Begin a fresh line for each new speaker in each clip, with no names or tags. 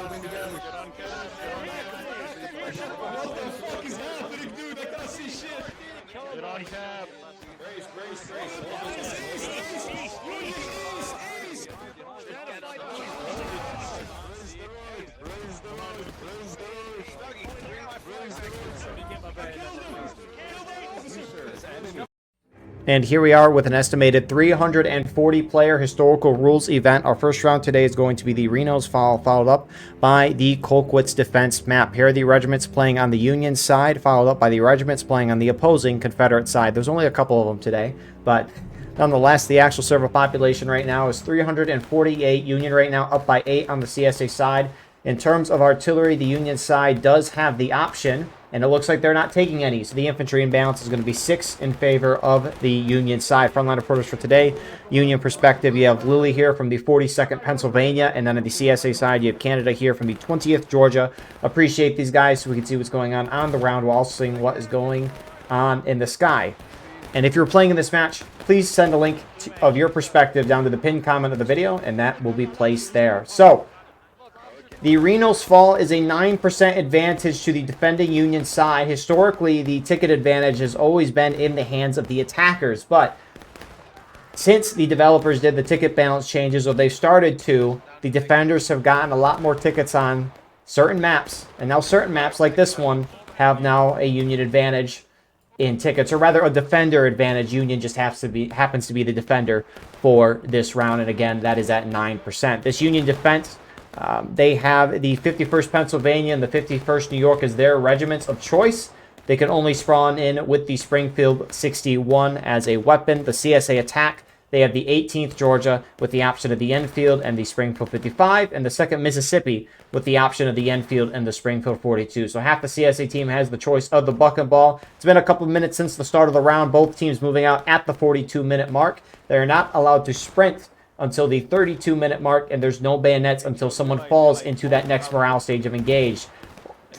What the fuck is happening, dude? I can't see shit.
Get on cap.
And here we are with an estimated 340-player historical rules event. Our first round today is going to be the Reno's followed up by the Colquitt's defense map. Here are the regiments playing on the Union side, followed up by the regiments playing on the opposing Confederate side. There's only a couple of them today, but nonetheless, the actual server population right now is 348. Union right now up by 8 on the CSA side. In terms of artillery, the Union side does have the option, and it looks like they're not taking any. So the infantry imbalance is going to be 6 in favor of the Union side. Frontline reporters for today, Union perspective, you have Lilly here from the 42nd Pennsylvania, and then on the CSA side, you have Canada here from the 20th Georgia. Appreciate these guys so we can see what's going on the round while also seeing what is going on in the sky. And if you're playing in this match, please send a link of your perspective down to the pinned comment of the video, and that will be placed there. So, the Reno's fall is a 9% advantage to the defending Union side. Historically, the ticket advantage has always been in the hands of the attackers, but since the developers did the ticket balance changes, or they started to, the defenders have gotten a lot more tickets on certain maps, and now certain maps like this one have now a Union advantage in tickets, or rather a defender advantage. Union just happens to be the defender for this round, and again, that is at 9%. This Union defense, they have the 51st Pennsylvania and the 51st New York as their regiments of choice. They can only spawn in with the Springfield 61 as a weapon. The CSA attack, they have the 18th Georgia with the option of the Enfield and the Springfield 55, and the 2nd Mississippi with the option of the Enfield and the Springfield 42. So half the CSA team has the choice of the buck and ball. It's been a couple of minutes since the start of the round. Both teams moving out at the 42-minute mark. They're not allowed to sprint until the 32-minute mark, and there's no bayonets until someone falls into that next morale stage of engage.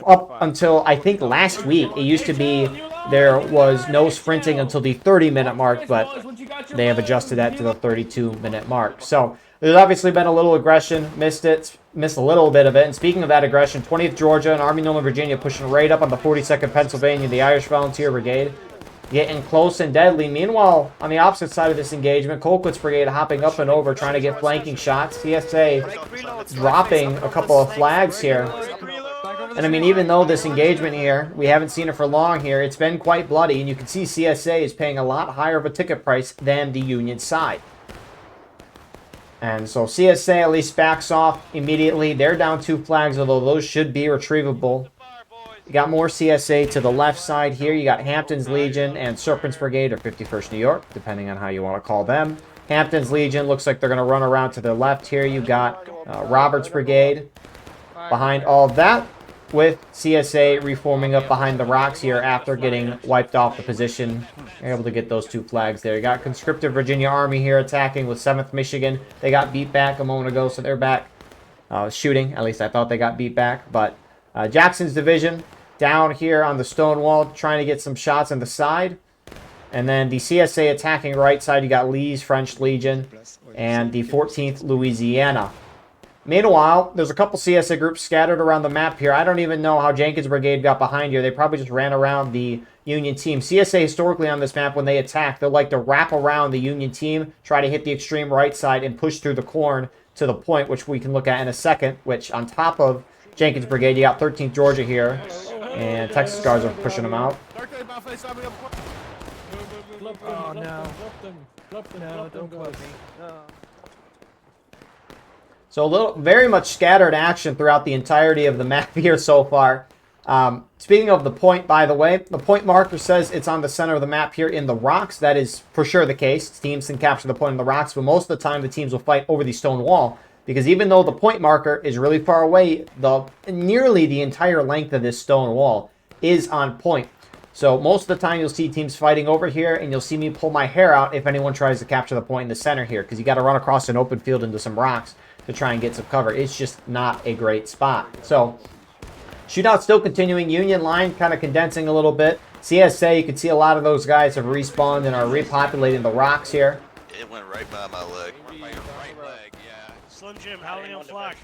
Up until, I think, last week, it used to be there was no sprinting until the 30-minute mark, but they have adjusted that to the 32-minute mark. So there's obviously been a little aggression. Missed a little bit of it. And speaking of that aggression, 20th Georgia and Army Northern Virginia pushing right up on the 42nd Pennsylvania, the Irish Volunteer Brigade, getting close and deadly. Meanwhile, on the opposite side of this engagement, Colquitt's brigade hopping up and over, trying to get flanking shots. CSA dropping a couple of flags here. And I mean, even though this engagement here, we haven't seen it for long here, it's been quite bloody, and you can see CSA is paying a lot higher of a ticket price than the Union side. And so CSA at least backs off immediately. They're down 2 flags, although those should be retrievable. You got more CSA to the left side here. You got Hampton's Legion and Serpent's Brigade, or 51st New York, depending on how you want to call them. Hampton's Legion looks like they're going to run around to the left here. You got Robert's Brigade behind all of that, with CSA reforming up behind the rocks here after getting wiped off the position. You're able to get those 2 flags there. You got Conscriptive Virginia Army here attacking with 7th Michigan. They got beat back a moment ago, so they're back shooting. At least I thought they got beat back, but Jackson's division down here on the stone wall, trying to get some shots on the side. And then the CSA attacking right side, you got Lee's French Legion and the 14th Louisiana. Meanwhile, there's a couple CSA groups scattered around the map here. I don't even know how Jenkins' brigade got behind here. They probably just ran around the Union team. CSA historically on this map, when they attack, they'll like to wrap around the Union team, try to hit the extreme right side, and push through the corn to the point, which we can look at in a second, which on top of Jenkins' brigade, you got 13th Georgia here, and Texas Guards are pushing them out.
Oh, no. No, don't close me. No.
So very much scattered action throughout the entirety of the map here so far. Speaking of the point, by the way, the point marker says it's on the center of the map here in the rocks. That is for sure the case. Teams can capture the point in the rocks, but most of the time the teams will fight over the stone wall, because even though the point marker is really far away, nearly the entire length of this stone wall is on point. So most of the time you'll see teams fighting over here, and you'll see me pull my hair out if anyone tries to capture the point in the center here, because you got to run across an open field into some rocks to try and get some cover. It's just not a great spot. So shootout still continuing. Union line kind of condensing a little bit. CSA, you can see a lot of those guys have respawned and are repopulating the rocks here.
It went right by my leg.
Right leg, yeah. Slim Jim, how are they on flag?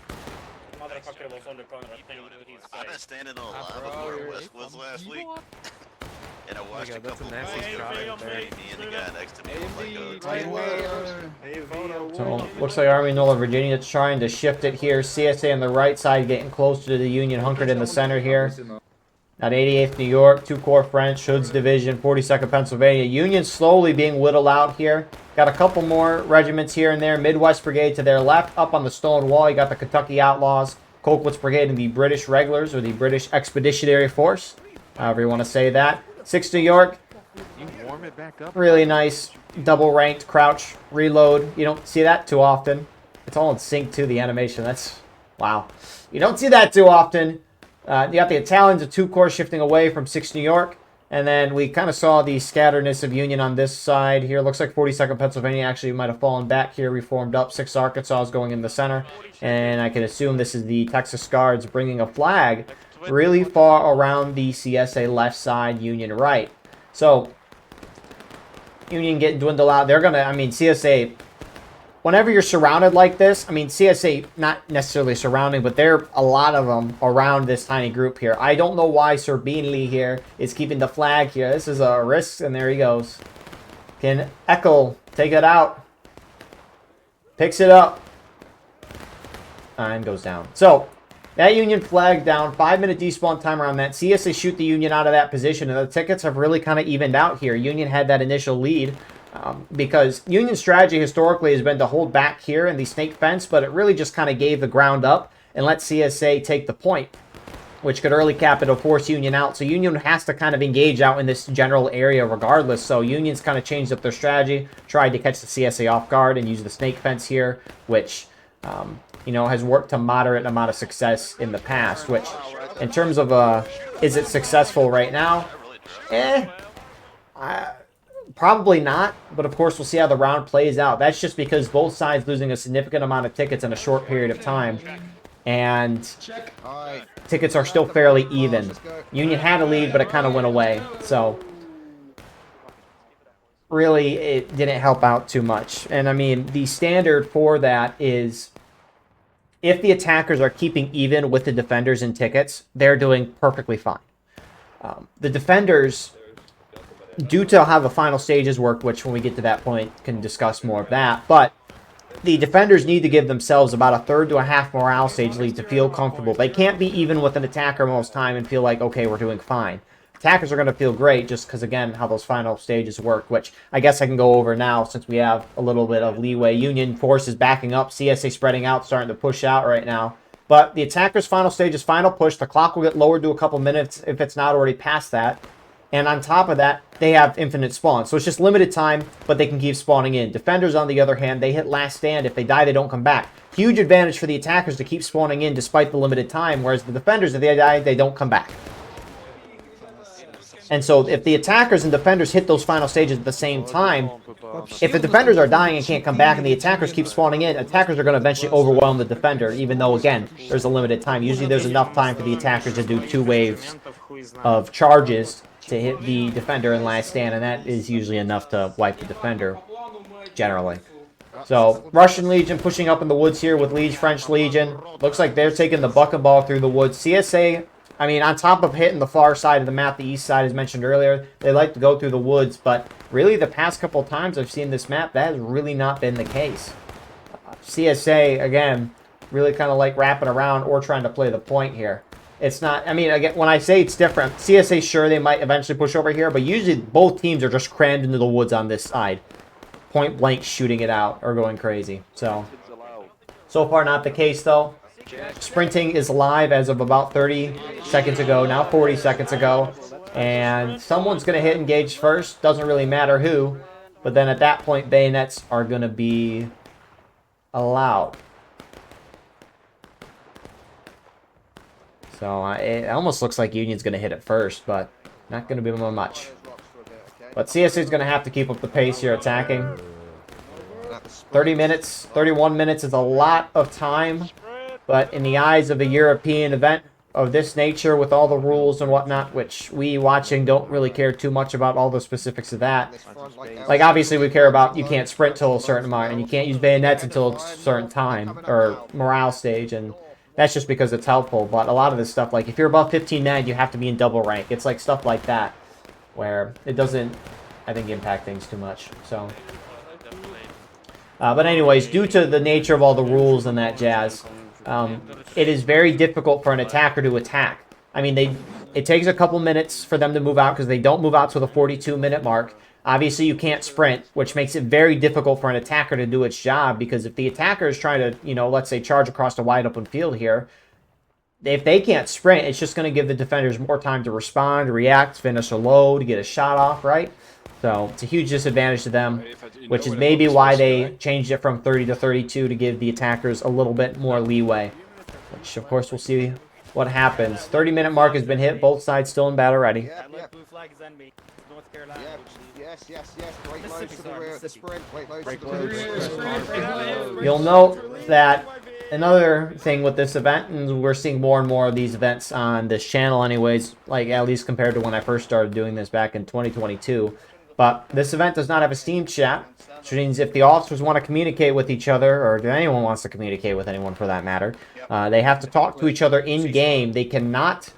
I've been standing on a line before was last week. And I watched a
that's a
couple
nasty
players
shot right there.
me and the guy next to me was like,
So looks like Army Northern Virginia is trying to shift it here. CSA on the right side getting closer to the Union, hunkered in the center here. At 88th New York, 2 Corps French, Hood's Division, 42nd Pennsylvania. Union slowly being whittled out here. Got a couple more regiments here and there. Midwest Brigade to their left. Up on the stone wall, you got the Kentucky Outlaws, Colquitt's Brigade, and the British Regulars, or the British Expeditionary Force, however you want to say that. 6th New York,
You warm it back up.
really nice double-ranked crouch reload. You don't see that too often. It's all in sync to the animation. That's, wow. You don't see that too often. You got the Italians of 2 Corps shifting away from 6th New York. And then we kind of saw the scatteredness of Union on this side here. Looks like 42nd Pennsylvania actually might have fallen back here, reformed up. 6th Arkansas is going in the center. And I can assume this is the Texas Guards bringing a flag really far around the CSA left side, Union right. So, Union getting dwindled out. They're going to, I mean, CSA, whenever you're surrounded like this, I mean, CSA not necessarily surrounding, but there are a lot of them around this tiny group here. I don't know why Sir Beanley here is keeping the flag here. This is a risk, and there he goes. Can Eckel take it out? Picks it up. And goes down. So, that Union flag down. 5-minute despawn time around that. CSA shoot the Union out of that position, and the tickets have really kind of evened out here. Union had that initial lead. Because Union strategy historically has been to hold back here in the snake fence, but it really just kind of gave the ground up and let CSA take the point, which could early cap it or force Union out. So Union has to kind of engage out in this general area regardless. So Union's kind of changed up their strategy, tried to catch the CSA off guard and use the snake fence here, which, you know, has worked to moderate amount of success in the past, which in terms of, is it successful right now? Probably not, but of course we'll see how the round plays out. That's just because both sides losing a significant amount of tickets in a short period of time, and tickets are still fairly even. Union had a lead, but it kind of went away, so really it didn't help out too much. And I mean, the standard for that is if the attackers are keeping even with the defenders in tickets, they're doing perfectly fine. The defenders, due to how the final stages work, which when we get to that point can discuss more of that, but the defenders need to give themselves about a third to a half morale stage lead to feel comfortable. They can't be even with an attacker most time and feel like, okay, we're doing fine. Attackers are going to feel great just because, again, how those final stages work, which I guess I can go over now since we have a little bit of leeway. Union forces backing up, CSA spreading out, starting to push out right now. But the attackers' final stage is final push. The clock will get lowered to a couple minutes if it's not already past that. And on top of that, they have infinite spawn. So it's just limited time, but they can keep spawning in. Defenders, on the other hand, they hit last stand. If they die, they don't come back. Huge advantage for the attackers to keep spawning in despite the limited time, whereas the defenders, if they die, they don't come back. And so if the attackers and defenders hit those final stages at the same time, if the defenders are dying and can't come back and the attackers keep spawning in, attackers are going to eventually overwhelm the defender, even though, again, there's a limited time. Usually there's enough time for the attackers to do 2 waves of charges to hit the defender in last stand, and that is usually enough to wipe the defender, generally. So, Russian Legion pushing up in the woods here with Liege French Legion. Looks like they're taking the buck and ball through the woods. CSA, I mean, on top of hitting the far side of the map, the east side, as mentioned earlier, they like to go through the woods, but really the past couple times I've seen this map, that has really not been the case. CSA, again, really kind of like wrapping around or trying to play the point here. It's not, I mean, again, when I say it's different, CSA, sure, they might eventually push over here, but usually both teams are just crammed into the woods on this side. Point blank shooting it out or going crazy. So far not the case, though. Sprinting is live as of about 30 seconds ago, now 40 seconds ago. And someone's going to hit engage first. Doesn't really matter who. But then at that point, bayonets are going to be allowed. So it almost looks like Union's going to hit it first, but not going to be much. But CSA is going to have to keep up the pace here attacking. 30 minutes, 31 minutes is a lot of time. But in the eyes of a European event of this nature with all the rules and whatnot, which we watching don't really care too much about all the specifics of that. Like, obviously we care about you can't sprint till a certain amount, and you can't use bayonets until a certain time, or morale stage, and That's just because it's helpful. But a lot of this stuff, like if you're above 15 men, you have to be in double rank. It's like stuff like that where it doesn't, I think, impact things too much. So, but anyways, due to the nature of all the rules and that jazz, it is very difficult for an attacker to attack. I mean, it takes a couple minutes for them to move out because they don't move out to the 42-minute mark. Obviously, you can't sprint, which makes it very difficult for an attacker to do its job, because if the attacker is trying to, you know, let's say charge across the wide open field here, if they can't sprint, it's just going to give the defenders more time to respond, react, finish a load, get a shot off, right? So it's a huge disadvantage to them, which is maybe why they changed it from 30 to 32 to give the attackers a little bit more leeway, which, of course, we'll see what happens. 30-minute mark has been hit. Both sides still in battle ready.
Yes. Great loads to the sprint. Great loads to the sprint.
You'll note that another thing with this event, and we're seeing more and more of these events on this channel anyways, like at least compared to when I first started doing this back in 2022, but this event does not have a Steam chat, which means if the officers want to communicate with each other, or if anyone wants to communicate with anyone for that matter, they have to talk to each other in-game. They cannot,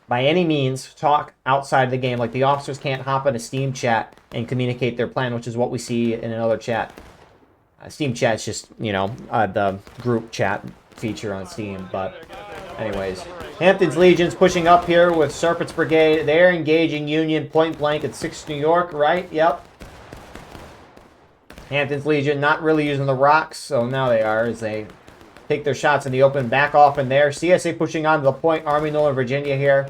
by any means, talk outside the game. Like, the officers can't hop in a Steam chat and communicate their plan, which is what we see in another chat. Steam chat's just, you know, the group chat feature on Steam. But anyways, Hampton's Legion's pushing up here with Serpent's Brigade. They're engaging Union point blank at 6 New York, right? Yep. Hampton's Legion not really using the rocks, so now they are, as they take their shots in the open, back off in there. CSA pushing on to the point. Army Northern Virginia here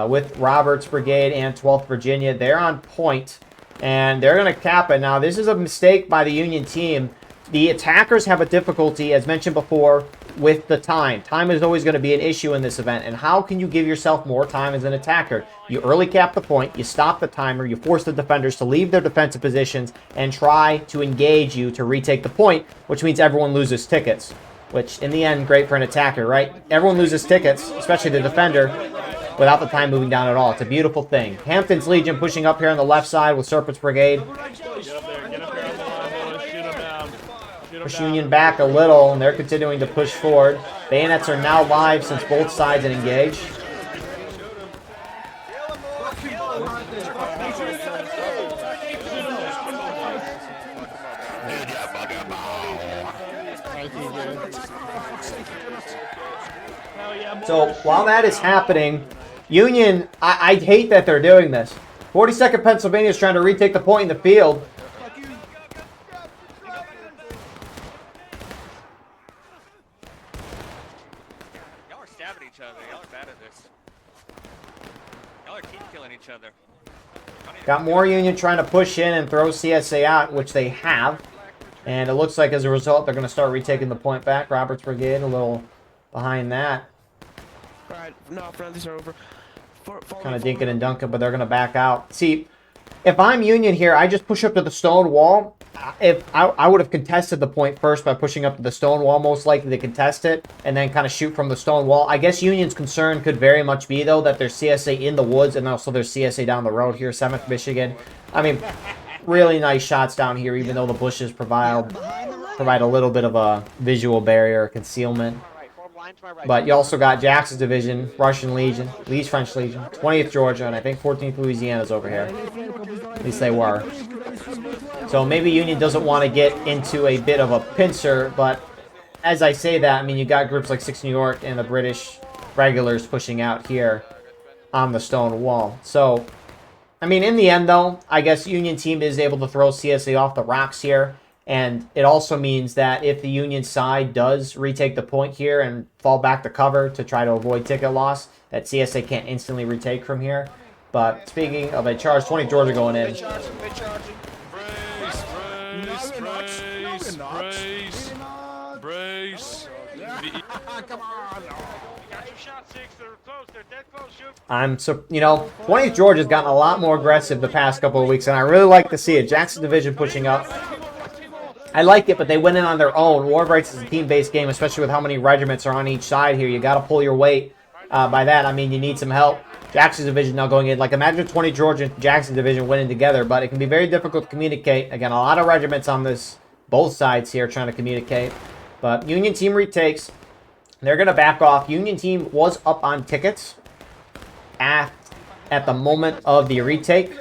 with Roberts Brigade and 12th Virginia. They're on point, and they're going to cap it. Now, this is a mistake by the Union team. The attackers have a difficulty, as mentioned before, with the time. Time is always going to be an issue in this event, and how can you give yourself more time as an attacker? You early cap the point, you stop the timer, you force the defenders to leave their defensive positions and try to engage you to retake the point, which means everyone loses tickets, which in the end, great for an attacker, right? Everyone loses tickets, especially the defender, without the time moving down at all. It's a beautiful thing. Hampton's Legion pushing up here on the left side with Serpent's Brigade. Push Union back a little, and they're continuing to push forward. Bayonets are now live since both sides are engaged. So while that is happening, Union, I hate that they're doing this. 42nd Pennsylvania is trying to retake the point in the field.
Y'all are stabbing each other. Y'all are bad at this. Y'all are team killing each other.
Got more Union trying to push in and throw CSA out, which they have. And it looks like as a result, they're going to start retaking the point back. Roberts Brigade a little behind that.
Alright, no, friendlies are over.
Kind of dinking and dunking, but they're going to back out. See, if I'm Union here, I just push up to the stone wall. If I would have contested the point first by pushing up to the stone wall, most likely to contest it, and then kind of shoot from the stone wall. I guess Union's concern could very much be, though, that there's CSA in the woods, and also there's CSA down the road here, 7th Michigan. I mean, really nice shots down here, even though the bushes provide a little bit of a visual barrier, concealment. But you also got Jackson's Division, Russian Legion, Lee's French Legion, 20th Georgia, and I think 14th Louisiana's over here. At least they were. So maybe Union doesn't want to get into a bit of a pincer, but as I say that, I mean, you got groups like 6 New York and the British regulars pushing out here on the stone wall. So, I mean, in the end, though, I guess Union team is able to throw CSA off the rocks here. And it also means that if the Union side does retake the point here and fall back to cover to try to avoid ticket loss, that CSA can't instantly retake from here. But speaking of a charge, 20 Georgia going in.
Brace.
Come on.
You know, 20th Georgia's gotten a lot more aggressive the past couple of weeks, and I really like to see it. Jackson Division pushing up. I like it, but they went in on their own. War Brights is a team-based game, especially with how many regiments are on each side here. You got to pull your weight. By that, I mean you need some help. Jackson Division now going in. Like, imagine 20 Georgia and Jackson Division winning together, but it can be very difficult to communicate. Again, a lot of regiments on this, both sides here trying to communicate. But Union team retakes. They're going to back off. Union team was up on tickets at the moment of the retake,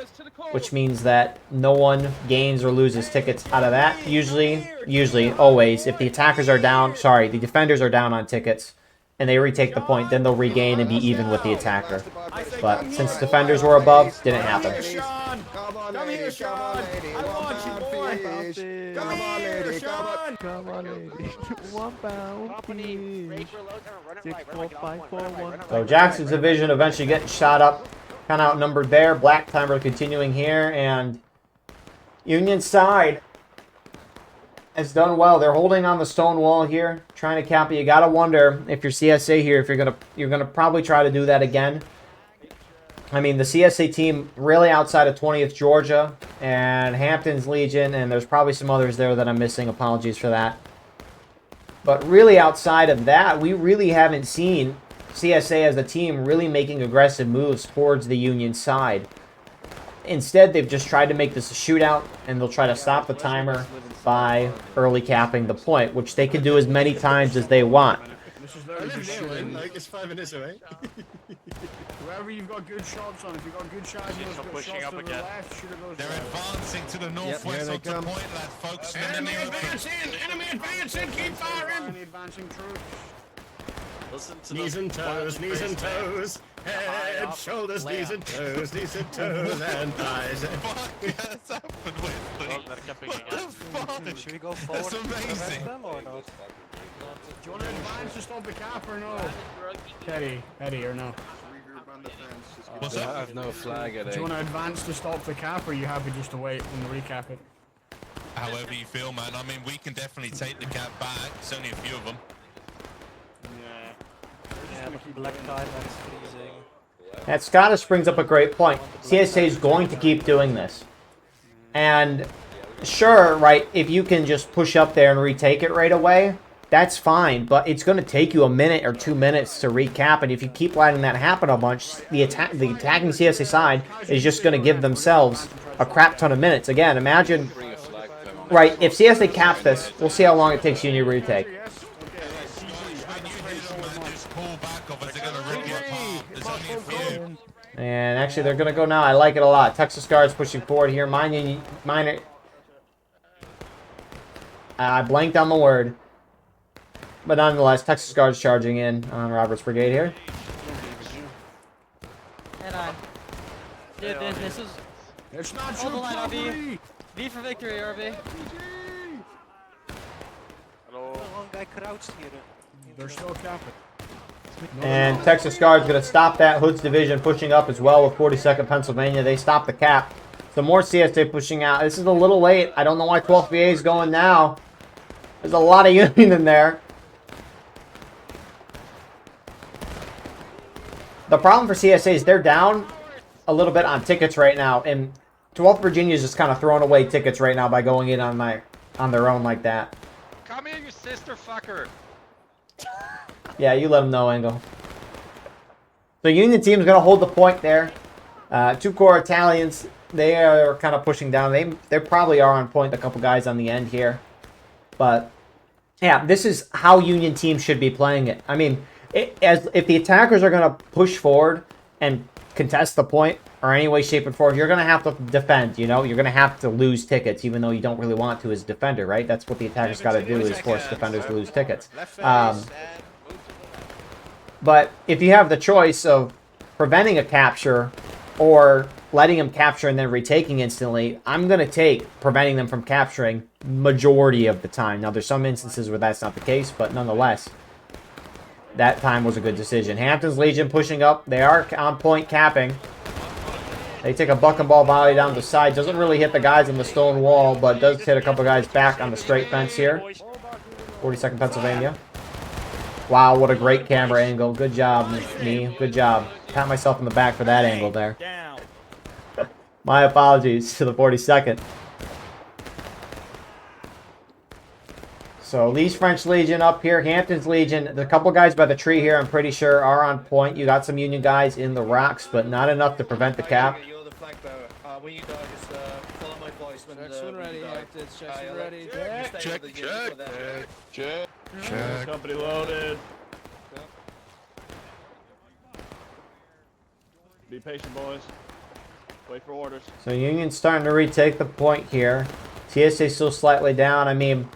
which means that no one gains or loses tickets out of that. Usually, always, if the attackers are down, sorry, the defenders are down on tickets, and they retake the point, then they'll regain and be even with the attacker. But since defenders were above, didn't happen.
Come here, Sean. I want you, boy. Come here, Sean.
Come on, lady. 1 pound.
So Jackson's division eventually getting shot up. Kind of outnumbered there. Black Timer continuing here, and Union side has done well. They're holding on the stone wall here, trying to cap it. You gotta wonder if you're CSA here, if you're gonna probably try to do that again. I mean, the CSA team really outside of 20th Georgia and Hampton's Legion, and there's probably some others there that I'm missing. Apologies for that. But really outside of that, we really haven't seen CSA as a team really making aggressive moves towards the Union side. Instead, they've just tried to make this a shootout, and they'll try to stop the timer by early capping the point, which they can do as many times as they want.
I live near him, like it's 5 minutes away.
Wherever you've got good shots on, if you've got good shots, you've got
pushing
shots
up
to the
again.
left, shoot at those
They're
guys.
advancing to the northwest of the point, lad, folks.
Enemy advancing! Enemy advancing! Keep firing!
Enemy advancing troops.
Listen to
Knees and toes, knees and toes. Head, shoulders, knees and toes, and thighs.
Fuck, that's happened with me. What the fuck?
Should we go forward?
That's amazing.
Do you want to advance to stop the cap or no? Eddie or no?
What's
I
up?
have no flag at
Do you want to advance to stop the cap or are you happy just to wait and recap it?
However you feel, man. I mean, we can definitely take the cap back. There's only a few of them.
That Scottish brings up a great point. CSA is going to keep doing this. And sure, right, if you can just push up there and retake it right away, that's fine. But it's going to take you a minute or 2 minutes to recap. And if you keep letting that happen a bunch, the attacking CSA side is just going to give themselves a crap ton of minutes. Again, imagine, right, if CSA caps this, we'll see how long it takes Union to retake. And actually, they're going to go now. I like it a lot. Texas Guards pushing forward here. Minor. I blanked on the word. But nonetheless, Texas Guards charging in on Robert's Brigade here.
And dude, this is...
It's not
Hold the
your
line, RB.
property!
V for victory, RB.
Hello.
One guy crouched here.
They're still capping.
And Texas Guards going to stop that. Hood's division pushing up as well with 42nd Pennsylvania. They stop the cap. So more CSA pushing out. This is a little late. I don't know why 12th VA is going now. There's a lot of Union in there. The problem for CSA is they're down a little bit on tickets right now. And 12th Virginia is just kind of throwing away tickets right now by going in on their own like that.
Come here, you sister fucker.
Yeah, you let them know, Engel. So Union team's going to hold the point there. 2 core Italians, they are kind of pushing down. They probably are on point, a couple guys on the end here. But, yeah, this is how Union teams should be playing it. I mean, if the attackers are going to push forward and contest the point or any way, shape, or form, you're going to have to defend, you know? You're going to have to lose tickets, even though you don't really want to as a defender, right? That's what the attackers got to do, is force defenders to lose tickets. But if you have the choice of preventing a capture or letting them capture and then retaking instantly, I'm going to take preventing them from capturing majority of the time. Now, there's some instances where that's not the case, but nonetheless, that time was a good decision. Hampton's Legion pushing up. They are on point capping. They take a buck and ball volley down the side. Doesn't really hit the guys on the stone wall, but does hit a couple guys back on the straight fence here. 42nd Pennsylvania. Wow, what a great camera angle. Good job, me. Good job. Pat myself in the back for that angle there. My apologies to the 42nd. So, Lee's French Legion up here. Hampton's Legion. The couple guys by the tree here, I'm pretty sure, are on point. You got some Union guys in the rocks, but not enough to prevent the cap.
You're the flag bearer. When you die, just follow my voice when
Jackson ready, Hampton's Jackson ready.
Check. Check.
Company loaded. Be patient, boys. Wait for orders.
So Union's starting to retake the point here. TSA still slightly down. I mean,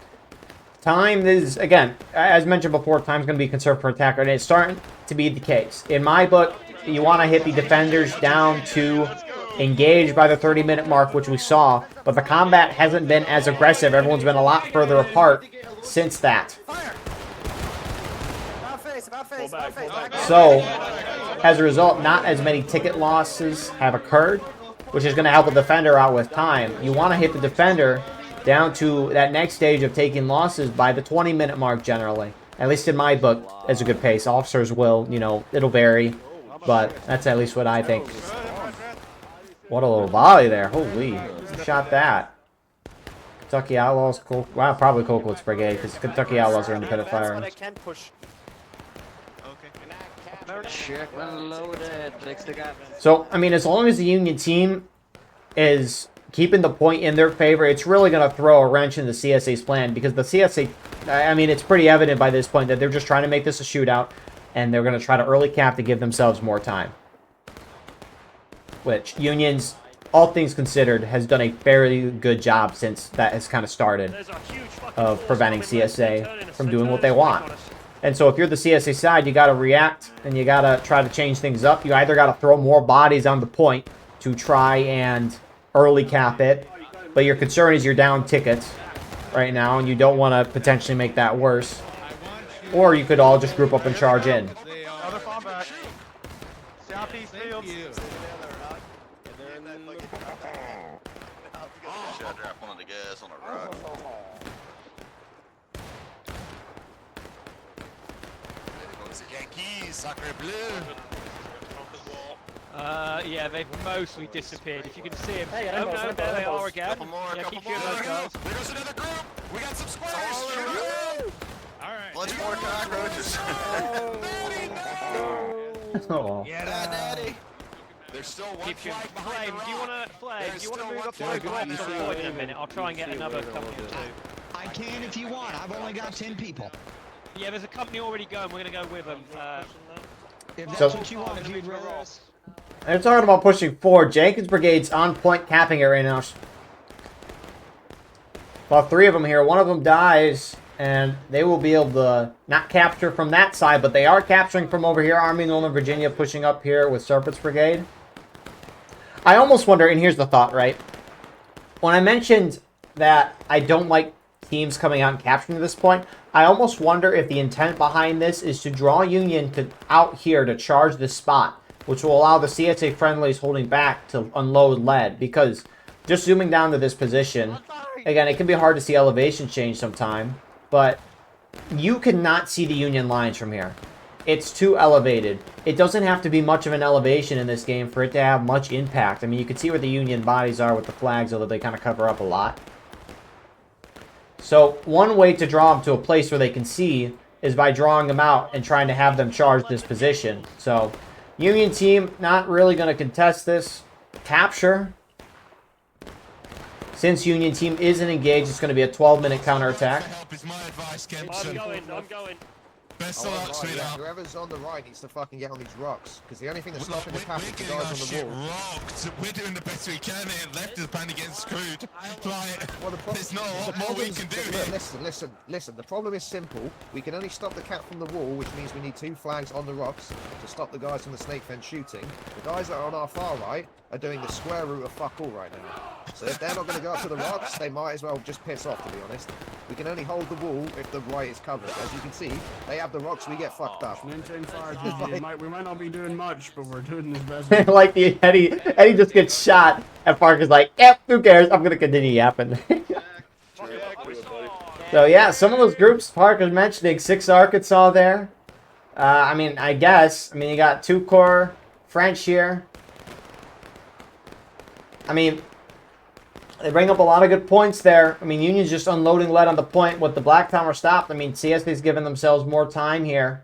time is, again, as mentioned before, time's going to be conserved for attacker, and it's starting to be the case. In my book, you want to hit the defenders down to engage by the 30-minute mark, which we saw, but the combat hasn't been as aggressive. Everyone's been a lot further apart since that. So, as a result, not as many ticket losses have occurred, which is going to help a defender out with time. You want to hit the defender down to that next stage of taking losses by the 20-minute mark generally. At least in my book, it's a good pace. Officers will, you know, it'll vary, but that's at least what I think. What a little volley there. Holy. Who shot that? Kentucky Outlaws. Wow, probably Colquitt's Brigade, because Kentucky Outlaws are independent firing. So, I mean, as long as the Union team is keeping the point in their favor, it's really going to throw a wrench in the CSA's plan, because the CSA, I mean, it's pretty evident by this point that they're just trying to make this a shootout, and they're going to try to early cap to give themselves more time. Which, Union's, all things considered, has done a fairly good job since that has kind of started of preventing CSA from doing what they want. And so if you're the CSA side, you got to react, and you got to try to change things up. You either got to throw more bodies on the point to try and early cap it, but your concern is you're down tickets right now, and you don't want to potentially make that worse. Or you could all just group up and charge in.
Southeast field.
Should drop one of the guys on a rock.
Yankees, sacre bleu.
Yeah, they've mostly disappeared. If you can see them. Oh no, there they are again. Yeah, keep shooting those guys.
There goes another group. We got some squares.
Alright. Bunch more cockroaches.
Oh.
Yeah, daddy. There's still one
Keep shooting.
flag behind
Flame, do you want to move up to the blocks on the point in a minute? I'll try and get another company or two.
I can if you want. I've only got 10 people.
Yeah, there's a company already going. We're going to go with them.
If that's
So-
what you want, if you'd rather.
They're talking about pushing forward. Jenkins Brigade's on point capping it right now. About 3 of them here. One of them dies, and they will be able to not capture from that side, but they are capturing from over here. Army Northern Virginia pushing up here with Serpent's Brigade. I almost wonder, and here's the thought, right? When I mentioned that I don't like teams coming out and capturing at this point, I almost wonder if the intent behind this is to draw Union out here to charge this spot, which will allow the CSA friendlies holding back to unload lead. Because just zooming down to this position, again, it can be hard to see elevation change sometime, but you cannot see the Union lines from here. It's too elevated. It doesn't have to be much of an elevation in this game for it to have much impact. I mean, you can see where the Union bodies are with the flags, although they kind of cover up a lot. So one way to draw them to a place where they can see is by drawing them out and trying to have them charge this position. So Union team not really going to contest this capture. Since Union team isn't engaged, it's going to be a 12-minute counterattack.
Help is my advice,
I'm
Kempson.
going.
Best
Oh,
of luck,
right,
sweetheart.
yeah. Whoever's on the right needs to fucking get on these rocks, because the only thing that's
Look,
stopping this
we're
happening is the
getting our
guys on
shit
the wall.
rocked. We're doing the best we can here. Left is apparently getting screwed. Like,
Well,
there's not a lot more we can do
look,
here.
listen. The problem is simple. We can only stop the cat from the wall, which means we need 2 flags on the rocks to stop the guys from the snake fence shooting. The guys that are on our far right are doing the square route of fuck all right now. So if they're not going to go up to the rocks, they might as well just piss off, to be honest. We can only hold the wall if the right is covered. As you can see, they have the rocks, we get fucked up.
Maintain fire, GG. We might not be doing much, but we're doing this best.
Like the Eddie just gets shot, and Parker's like, yep, who cares? I'm going to continue yapping. So yeah, some of those groups Park was mentioning, 6 Arkansas there. I mean, I guess. I mean, you got 2 Corps French here. I mean, they bring up a lot of good points there. I mean, Union's just unloading lead on the point with the Black Tower stopped. I mean, CSA's giving themselves more time here.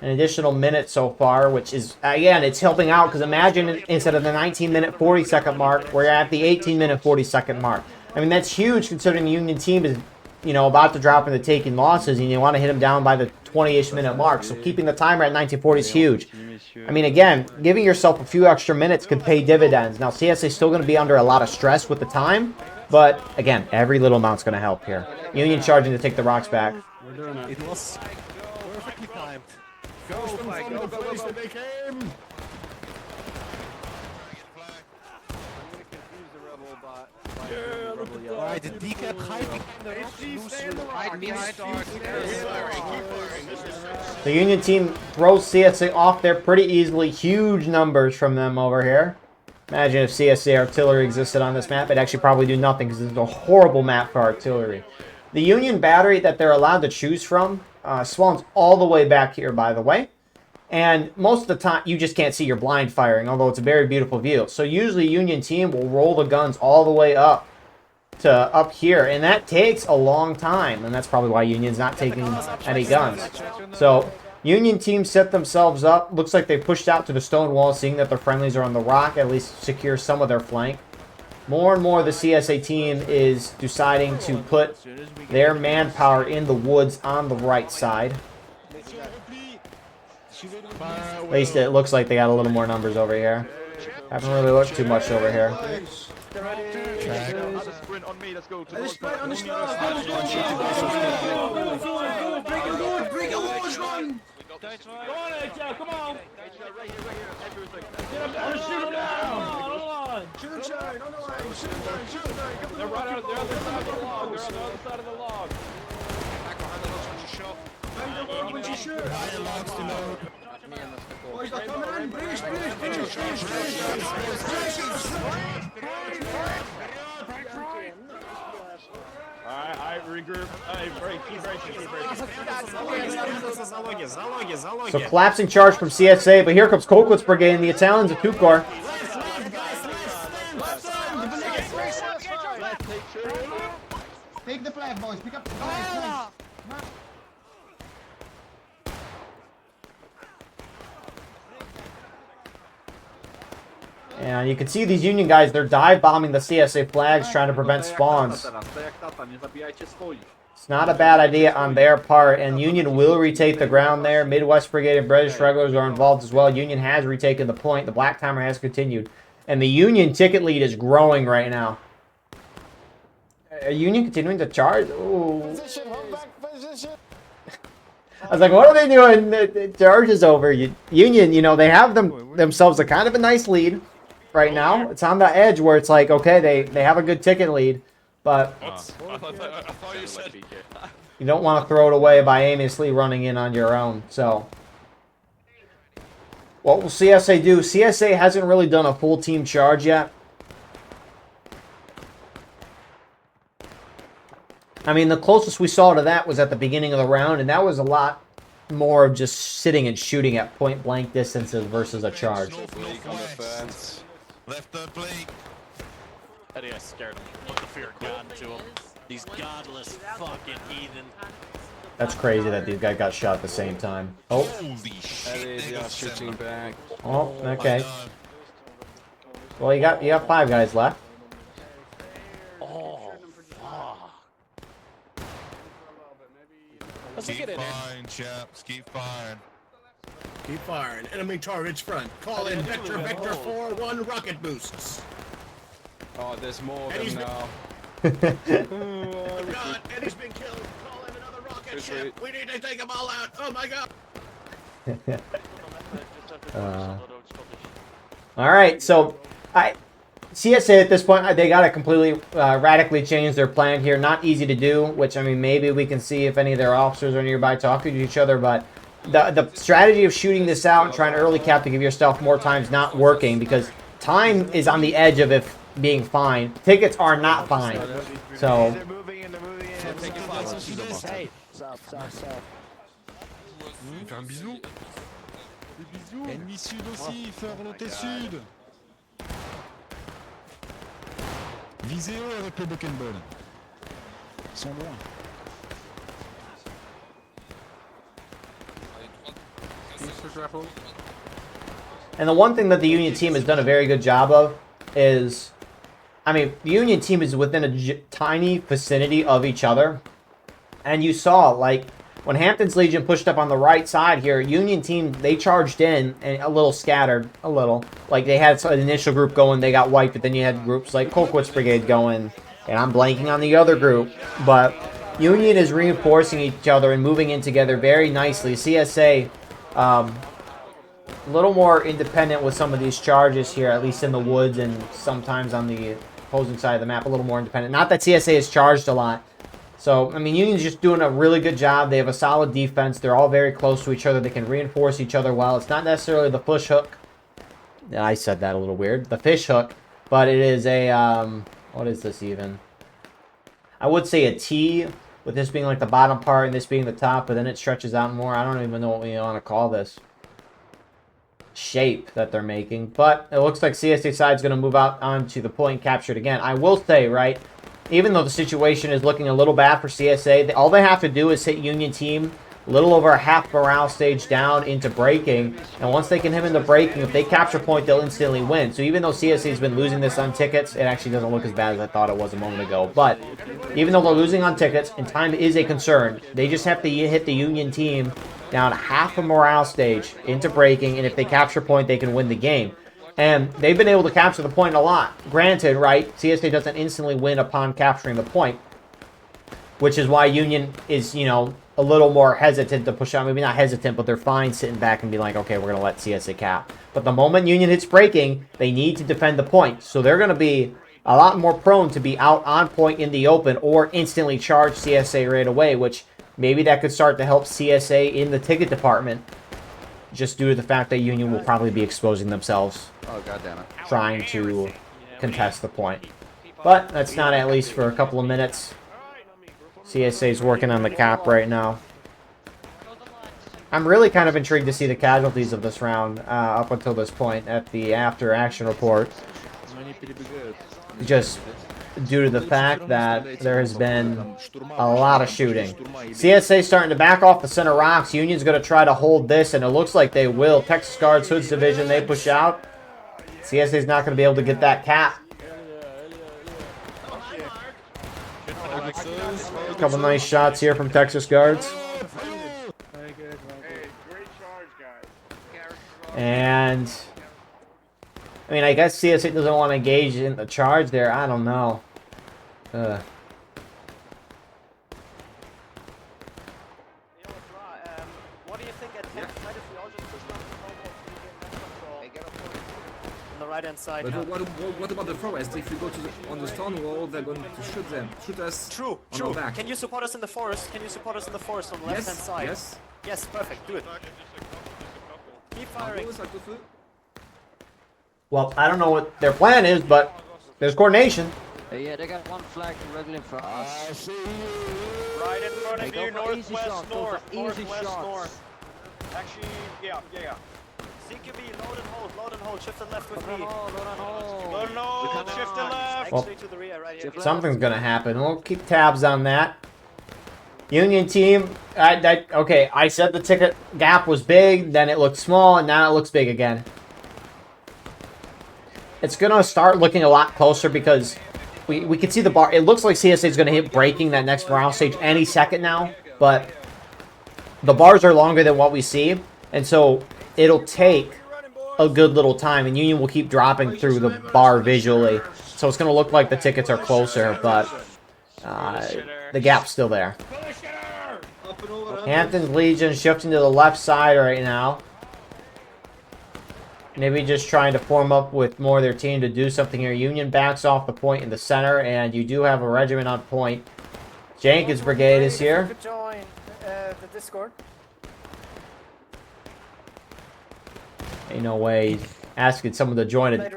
An additional minute so far, which is, again, it's helping out. Because imagine instead of the 19-minute 40-second mark, we're at the 18-minute 40-second mark. I mean, that's huge considering the Union team is you know, about to drop into taking losses, and you want to hit them down by the 20-ish minute mark. So keeping the timer at 1940 is huge. I mean, again, giving yourself a few extra minutes could pay dividends. Now, CSA is still going to be under a lot of stress with the time, but again, every little amount's going to help here. Union charging to take the rocks back.
We're doing it.
It was perfectly timed.
Go, from the place that they came.
Alright, the decap hide behind the rocks.
Hide behind dogs.
The Union team throws CSA off there pretty easily. Huge numbers from them over here. Imagine if CSA artillery existed on this map. It'd actually probably do nothing because it's a horrible map for artillery. The Union battery that they're allowed to choose from spawns all the way back here, by the way. And most of the time, you just can't see your blind firing, although it's a very beautiful view. So usually Union team will roll the guns all the way up to up here, and that takes a long time, and that's probably why Union's not taking any guns. So Union team set themselves up. Looks like they pushed out to the stone wall, seeing that their friendlies are on the rock, at least secure some of their flank. More and more the CSA team is deciding to put their manpower in the woods on the right side. At least it looks like they got a little more numbers over here. Haven't really looked too much over here.
Alright, regroup. Keep breaking.
So collapsing charge from CSA, but here comes Colquitt's brigade and the Italians of Tukor.
Take the flag, boys. Pick up the flag.
And you can see these Union guys, they're dive bombing the CSA flags, trying to prevent spawns. It's not a bad idea on their part, and Union will retake the ground there. Midwest Brigade and British regulars are involved as well. Union has retaken the point. The black timer has continued. And the Union ticket lead is growing right now. Union continuing to charge? Ooh. I was like, what are they doing? The charge is over. Union, you know, they have themselves a kind of a nice lead right now. It's on the edge where it's like, okay, they have a good ticket lead, but you don't want to throw it away by aimlessly running in on your own. So what will CSA do? CSA hasn't really done a full team charge yet. I mean, the closest we saw to that was at the beginning of the round, and that was a lot more of just sitting and shooting at point-blank distances versus a charge.
Left the blink.
Eddie, I scared him. Put the fear of God into him. These godless fucking heathen.
That's crazy that these guys got shot at the same time. Oh.
Holy shit. Shooting back.
Oh, okay. Well, you got 5 guys left.
Oh, fuck.
Keep firing, chaps. Keep firing.
Keep firing. Enemy targets front. Call in Vector 4-1 rocket boosts.
Oh, there's more of them now.
Oh god, Eddie's been killed. Call in another rocket ship. We need to take them all out. Oh my god.
All right, so CSA at this point, they got to completely radically change their plan here. Not easy to do, which, I mean, maybe we can see if any of their officers are nearby talking to each other, but the strategy of shooting this out and trying to early cap to give yourself more time is not working because time is on the edge of it being fine. Tickets are not fine. So
Un bisou. Ennemi sud aussi, feu orienté sud. Visez eux avec le buckenball. Ils sont loin.
And the one thing that the Union team has done a very good job of is, I mean, the Union team is within a tiny vicinity of each other. And you saw, like, when Hampton's Legion pushed up on the right side here, Union team, they charged in and a little scattered, a little. Like, they had an initial group going, they got wiped, but then you had groups like Colquitt's Brigade going, and I'm blanking on the other group. But Union is reinforcing each other and moving in together very nicely. CSA, a little more independent with some of these charges here, at least in the woods and sometimes on the opposing side of the map, a little more independent. Not that CSA has charged a lot. So, I mean, Union's just doing a really good job. They have a solid defense. They're all very close to each other. They can reinforce each other well. It's not necessarily the push hook. I said that a little weird. The fish hook. But it is a, what is this even? I would say a T, with this being like the bottom part and this being the top, but then it stretches out more. I don't even know what we want to call this shape that they're making. But it looks like CSA side's going to move out onto the point captured again. I will say, right, even though the situation is looking a little bad for CSA, all they have to do is hit Union team a little over a half morale stage down into breaking. And once they can hit him into breaking, if they capture point, they'll instantly win. So even though CSA's been losing this on tickets, it actually doesn't look as bad as I thought it was a moment ago. But even though they're losing on tickets, and time is a concern, they just have to hit the Union team down half a morale stage into breaking. And if they capture point, they can win the game. And they've been able to capture the point a lot. Granted, right, CSA doesn't instantly win upon capturing the point, which is why Union is, you know, a little more hesitant to push out. Maybe not hesitant, but they're fine sitting back and be like, okay, we're going to let CSA cap. But the moment Union hits breaking, they need to defend the point. So they're going to be a lot more prone to be out on point in the open or instantly charge CSA right away, which maybe that could start to help CSA in the ticket department, just due to the fact that Union will probably be exposing themselves.
Oh, goddammit.
Trying to contest the point. But that's not, at least for a couple of minutes. CSA's working on the cap right now. I'm really kind of intrigued to see the casualties of this round up until this point at the after action report. Just due to the fact that there has been a lot of shooting. CSA starting to back off the center rocks. Union's going to try to hold this, and it looks like they will. Texas Guards, Hood's division, they push out. CSA's not going to be able to get that cap. A couple nice shots here from Texas Guards. And, I mean, I guess CSA doesn't want to engage in the charge there. I don't know.
What do you think at 10th? If we all just push down the on the right-hand side.
But what about the forest? If we go on the stone wall, they're going to shoot them. Shoot us.
True.
On our back.
Can you support us in the forest? Can you support us in the forest on the left-hand side?
Yes.
Yes, perfect. Do it. Keep firing.
Well, I don't know what their plan is, but there's coordination.
Yeah, they got one flag regularly for us.
Right in front of you, northwest, north. Actually, yeah.
CQB, load and hold, shift and left with me.
Load and hold, shift and left.
Well,
Straight to the rear, right here.
something's going to happen. We'll keep tabs on that. Union team, okay, I said the ticket gap was big, then it looked small, and now it looks big again. It's going to start looking a lot closer because we can see the bar. It looks like CSA is going to hit breaking that next morale stage any second now, but the bars are longer than what we see, and so it'll take a good little time, and Union will keep dropping through the bar visually. So it's going to look like the tickets are closer, but the gap's still there. Hampton's Legion shifting to the left side right now. Maybe just trying to form up with more of their team to do something here. Union backs off the point in the center, and you do have a regiment on point. Jenkins' brigade is here.
Join the Discord.
Ain't no way he's asking someone to join it.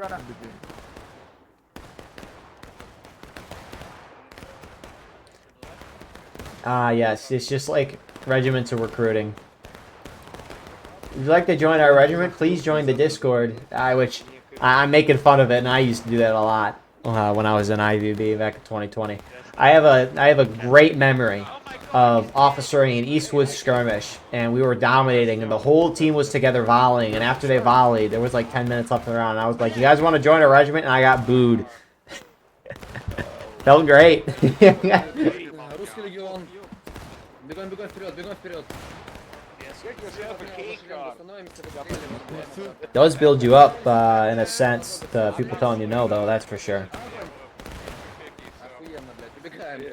Yes, it's just like regiments are recruiting. If you'd like to join our regiment, please join the Discord. Which I'm making fun of it, and I used to do that a lot when I was in IVB back in 2020. I have a great memory of officering an Eastwood skirmish, and we were dominating, and the whole team was together volleying. And after they volleyed, there was like 10 minutes left in the round. And I was like, "You guys want to join our regiment?" And I got booed. Felt great.
Бегом вперед, бегом вперед.
Does build you up in a sense. The people telling you no, though, that's for sure.
Охуенно, блядь, убегаем.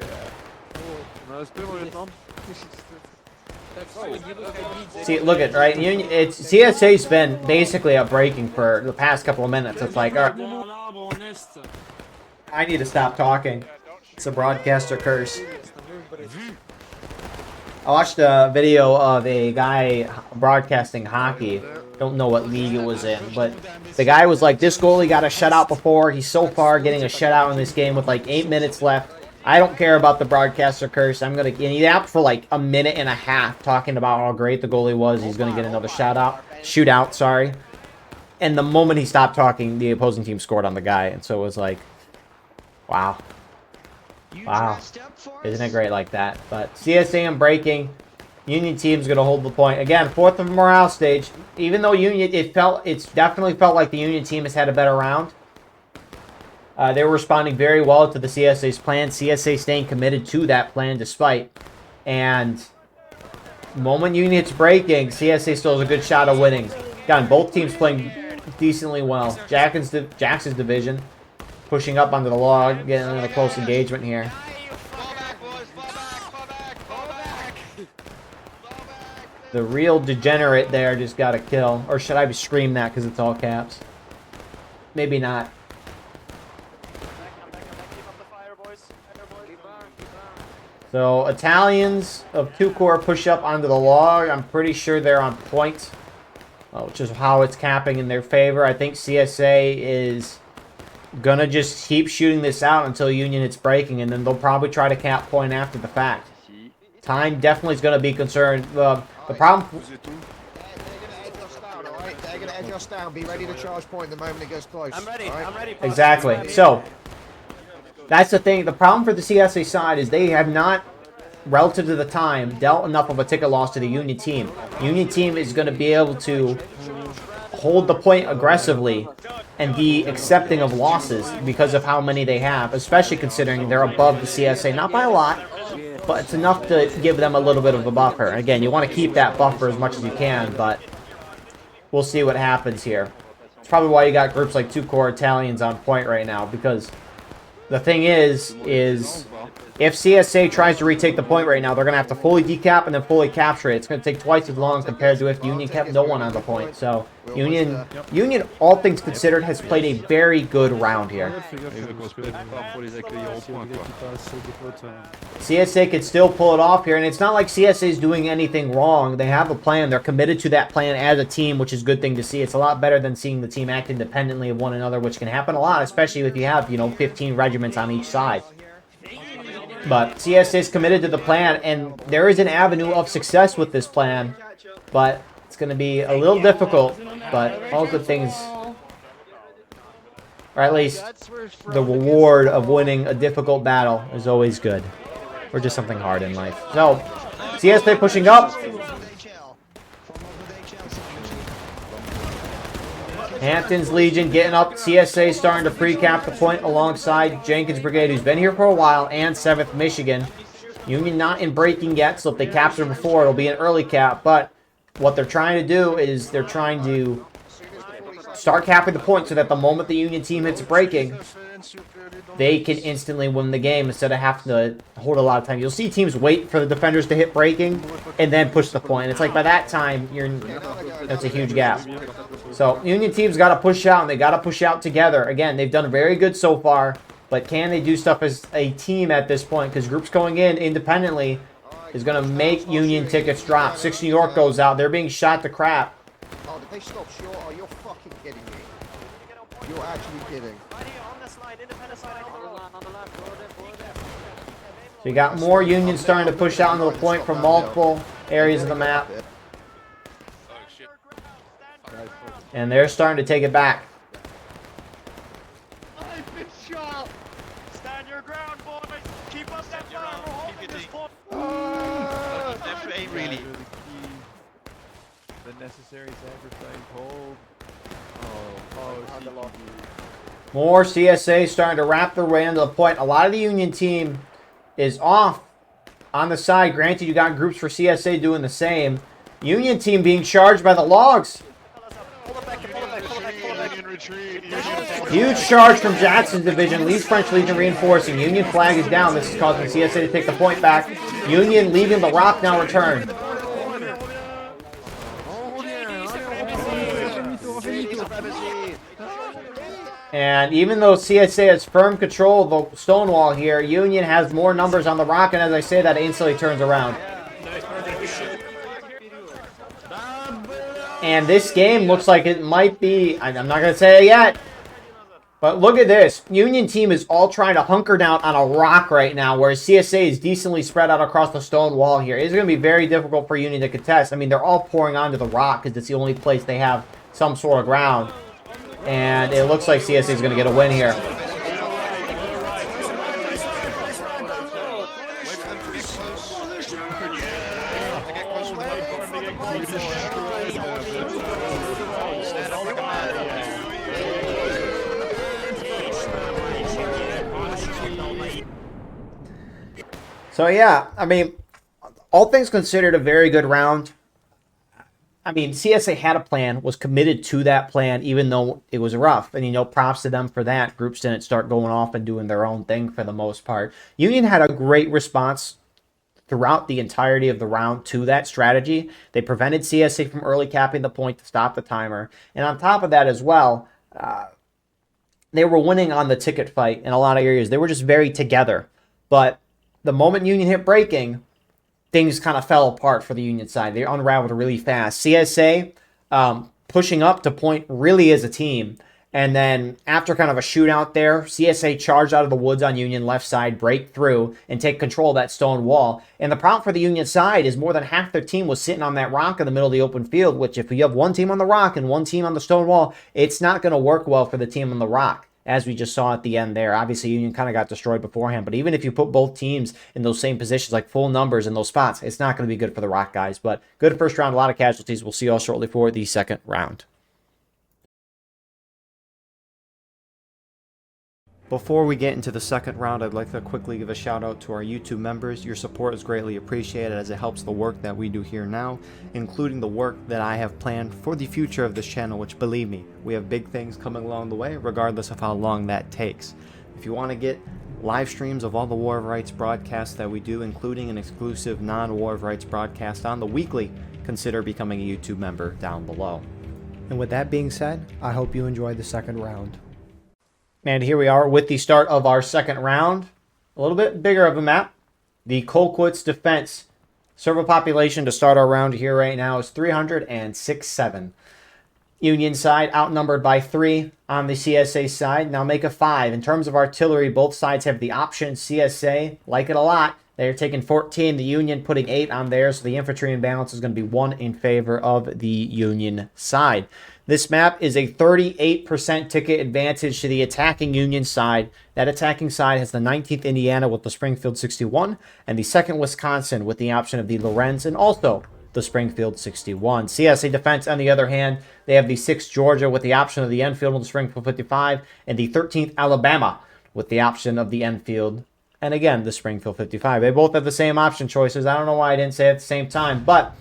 See, look at right. It's CSA's been basically up breaking for the past couple of minutes. It's like, all right, I need to stop talking. It's a broadcaster curse. I watched a video of a guy broadcasting hockey. Don't know what league it was in, but the guy was like, this goalie got a shutout before. He's so far getting a shutout in this game with like 8 minutes left. I don't care about the broadcaster curse. I'm going to get out for like a minute and a half talking about how great the goalie was. He's going to get another shootout, sorry. And the moment he stopped talking, the opposing team scored on the guy. And so it was like, wow. Wow. Isn't it great like that? But CSA and breaking. Union team's going to hold the point. Again, 4th of morale stage. Even though Union, it's definitely felt like the Union team has had a better round. They were responding very well to the CSA's plan. CSA staying committed to that plan despite. And the moment Union hits breaking, CSA still has a good shot of winning. Again, both teams playing decently well. Jackson's division pushing up onto the log, getting in a close engagement here. The real degenerate there just got a kill. Or should I scream that because it's all caps? Maybe not. So, Italians of 2 Corps push up onto the log. I'm pretty sure they're on point, which is how it's capping in their favor. I think CSA is going to just keep shooting this out until Union hits breaking, and then they'll probably try to cap point after the fact. Time definitely is going to be concerned. The problem...
They're going to edge us down. Be ready to charge point the moment it gets close.
I'm ready. I'm ready.
Exactly. So... that's the thing. The problem for the CSA side is they have not, relative to the time, dealt enough of a ticket loss to the Union team. Union team is going to be able to hold the point aggressively and be accepting of losses because of how many they have, especially considering they're above the CSA. Not by a lot, but it's enough to give them a little bit of a buffer. Again, you want to keep that buffer as much as you can, but we'll see what happens here. It's probably why you got groups like 2 Corps Italians on point right now, because... the thing is if CSA tries to retake the point right now, they're going to have to fully decap and then fully capture it. It's going to take twice as long compared to if Union kept no one on the point. So, Union, all things considered, has played a very good round here. CSA could still pull it off here, and it's not like CSA is doing anything wrong. They have a plan. They're committed to that plan as a team, which is a good thing to see. It's a lot better than seeing the team act independently of one another, which can happen a lot, especially if you have, 15 regiments on each side. But CSA is committed to the plan, and there is an avenue of success with this plan, but it's going to be a little difficult, but all good things, or at least the reward of winning a difficult battle is always good, or just something hard in life. So, CSA pushing up. Hampton's Legion getting up. CSA starting to pre-cap the point alongside Jenkins Brigade, who's been here for a while, and 7th Michigan. Union not in breaking yet, so if they capture before, it'll be an early cap. But what they're trying to do is they're trying to start capping the point so that the moment the Union team hits breaking, they can instantly win the game instead of having to hold a lot of time. You'll see teams wait for the defenders to hit breaking and then push the point. It's like by that time, that's a huge gap. So Union team's got to push out, and they got to push out together. Again, they've done very good so far, but can they do stuff as a team at this point? Because groups going in independently is going to make Union tickets drop. 6 New York goes out. They're being shot to crap.
Oh, did they stop short? Oh, you're fucking kidding me. You're actually kidding.
So you got more Unions starting to push out into the point from multiple areas of the map. And they're starting to take it back.
I've been shot. Stand your ground, boys. Keep up that fire. We're holding this point.
Really.
The necessary sacrifice. Hold.
More CSA starting to wrap their way into the point. A lot of the Union team is off on the side. Granted, you got groups for CSA doing the same. Union team being charged by the logs. Huge charge from Jackson's division. Leaves French Legion reinforcing. Union flag is down. This is causing CSA to take the point back. Union leaving the rock now return. And even though CSA has firm control of the stone wall here, Union has more numbers on the rock, and as I say that, it instantly turns around. And this game looks like it might be, I'm not going to say it yet, but look at this. Union team is all trying to hunker down on a rock right now, whereas CSA is decently spread out across the stone wall here. It's going to be very difficult for Union to contest. I mean, they're all pouring onto the rock because it's the only place they have some sort of ground. And it looks like CSA is going to get a win here. So yeah, I mean, all things considered, a very good round. I mean, CSA had a plan, was committed to that plan, even though it was rough. And, you know, props to them for that. Groups didn't start going off and doing their own thing for the most part. Union had a great response throughout the entirety of the round to that strategy. They prevented CSA from early capping the point to stop the timer. And on top of that as well, they were winning on the ticket fight in a lot of areas. They were just very together. But the moment Union hit breaking, things kind of fell apart for the Union side. They unraveled really fast. CSA pushing up to point really as a team. And then after kind of a shootout there, CSA charged out of the woods on Union left side, break through, and take control of that stone wall. And the problem for the Union side is more than half their team was sitting on that rock in the middle of the open field, which if you have one team on the rock and one team on the stone wall, it's not going to work well for the team on the rock, as we just saw at the end there. Obviously, Union kind of got destroyed beforehand, but even if you put both teams in those same positions, like full numbers in those spots, it's not going to be good for the rock guys. But good first round, a lot of casualties. We'll see you all shortly for the second round. Before we get into the second round, I'd like to quickly give a shout out to our YouTube members. Your support is greatly appreciated as it helps the work that we do here now, including the work that I have planned for the future of this channel, which, believe me, we have big things coming along the way, regardless of how long that takes. If you want to get live streams of all the War of Rights broadcasts that we do, including an exclusive non-War of Rights broadcast on the weekly, consider becoming a YouTube member down below. And with that being said, I hope you enjoyed the second round. And here we are with the start of our second round. A little bit bigger of a map. The Colquitt's defense server population to start our round here right now is 306.7. Union side outnumbered by 3 on the CSA side. Now make a 5. In terms of artillery, both sides have the option. CSA like it a lot. They're taking 14. The Union putting 8 on there. So the infantry imbalance is going to be 1 in favor of the Union side. This map is a 38% ticket advantage to the attacking Union side. That attacking side has the 19th Indiana with the Springfield 61 and the 2nd Wisconsin with the option of the Lorenz and also the Springfield 61. CSA defense, on the other hand, they have the 6th Georgia with the option of the Enfield and the Springfield 55 and the 13th Alabama with the option of the Enfield and again the Springfield 55. They both have the same option choices. I don't know why I didn't say it at the same time, but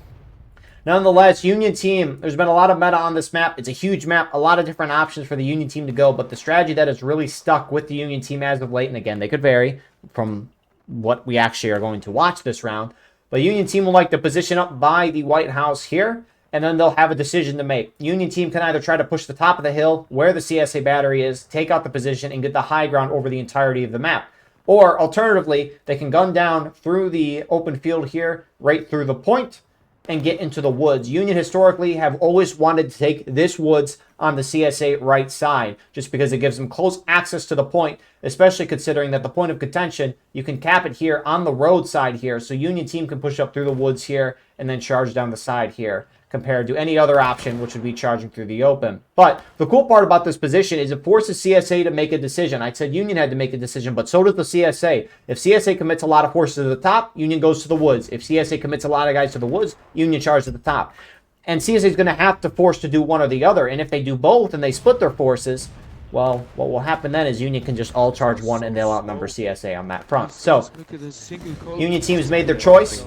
nonetheless, Union team, there's been a lot of meta on this map. It's a huge map, a lot of different options for the Union team to go, but the strategy that has really stuck with the Union team as of late, and again, they could vary from what we actually are going to watch this round, but Union team will like to position up by the White House here, and then they'll have a decision to make. Union team can either try to push the top of the hill, where the CSA battery is, take out the position, and get the high ground over the entirety of the map. Or, alternatively, they can gun down through the open field here, right through the point, and get into the woods. Union historically have always wanted to take this woods on the CSA right side, just because it gives them close access to the point, especially considering that the point of contention, you can cap it here on the road side here, so Union team can push up through the woods here and then charge down the side here, compared to any other option, which would be charging through the open. But the cool part about this position is it forces CSA to make a decision. I said Union had to make a decision, but so does the CSA. If CSA commits a lot of forces to the top, Union goes to the woods. If CSA commits a lot of guys to the woods, Union charges to the top. And CSA is going to have to force to do one or the other. And if they do both and they split their forces, well, what will happen then is Union can just all charge one and they'll outnumber CSA on that front. So, Union team's made their choice.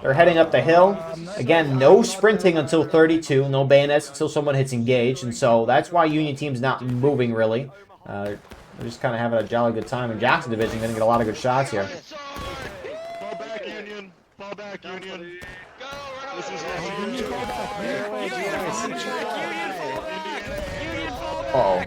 They're heading up the hill. Again, no sprinting until 32, no bayonets until someone hits engage, and so that's why Union team's not moving really. They're just kind of having a jolly good time, and Jackson Division going to get a lot of good shots here.
Fall back, Union. Fall back, Union. This is
Uh-oh.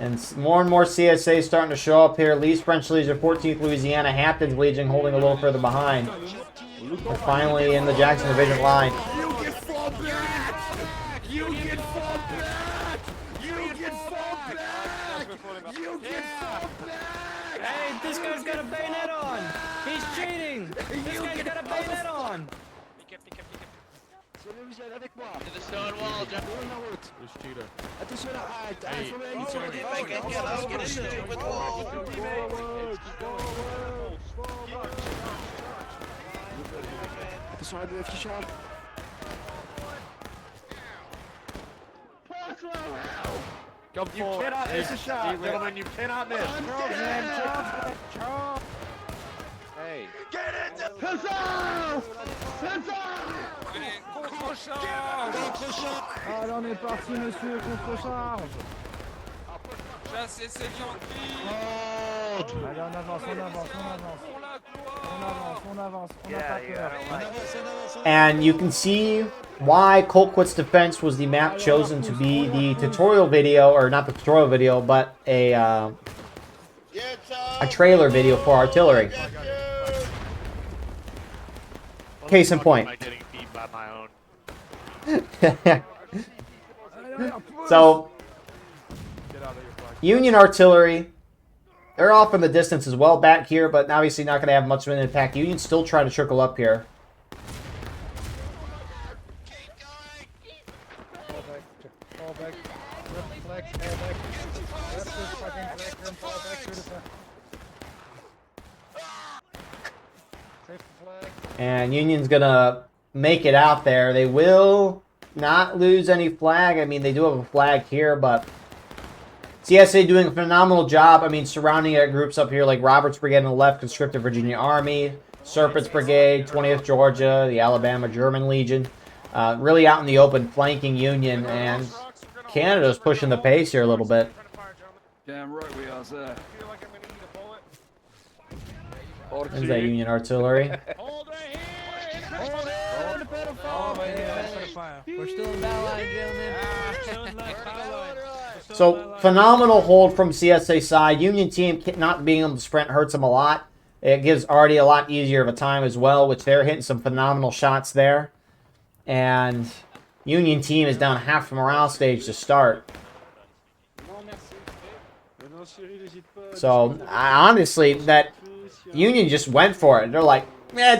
And more CSA starting to show up here. Lee's French Legion, 14th Louisiana, Hampton's Legion holding a little further behind. We're finally in the Jackson Division line.
You get fall back! You get fall back! You get fall back! You get fall back!
Hey, this guy's got a bayonet on! He's cheating! This guy's got a bayonet on!
To the stone wall, John.
This cheater.
Let's get in the stupid wall!
Come forward.
You cannot miss a shot, gentlemen. You cannot miss.
Hey.
Get it! Huzzah!
on est parti, monsieur, contre-charge.
Chassez ces gentils.
Allez, on avance. On avance, on n'a pas peur.
And you can see why Colquitt's defense was the map chosen to be the tutorial video, or not the tutorial video, but a trailer video for artillery. Case in point. So, Union artillery, they're off in the distance as well back here, but obviously not going to have much of an impact. Union still trying to trickle up here. And Union's going to make it out there. They will not lose any flag. I mean, they do have a flag here, but CSA doing a phenomenal job. I mean, surrounding groups up here like Roberts Brigade on the left, Conscripted Virginia Army, Serpents Brigade, 20th Georgia, the Alabama German Legion. Really out in the open, flanking Union, and Canada's pushing the pace here a little bit.
Damn right we are, sir.
There's that Union artillery.
We're still in battle line, gentlemen.
So, phenomenal hold from CSA side. Union team not being able to sprint hurts them a lot. It gives Artie a lot easier of a time as well, which they're hitting some phenomenal shots there. And Union team is down half the morale stage to start. So, honestly, that Union just went for it. They're like,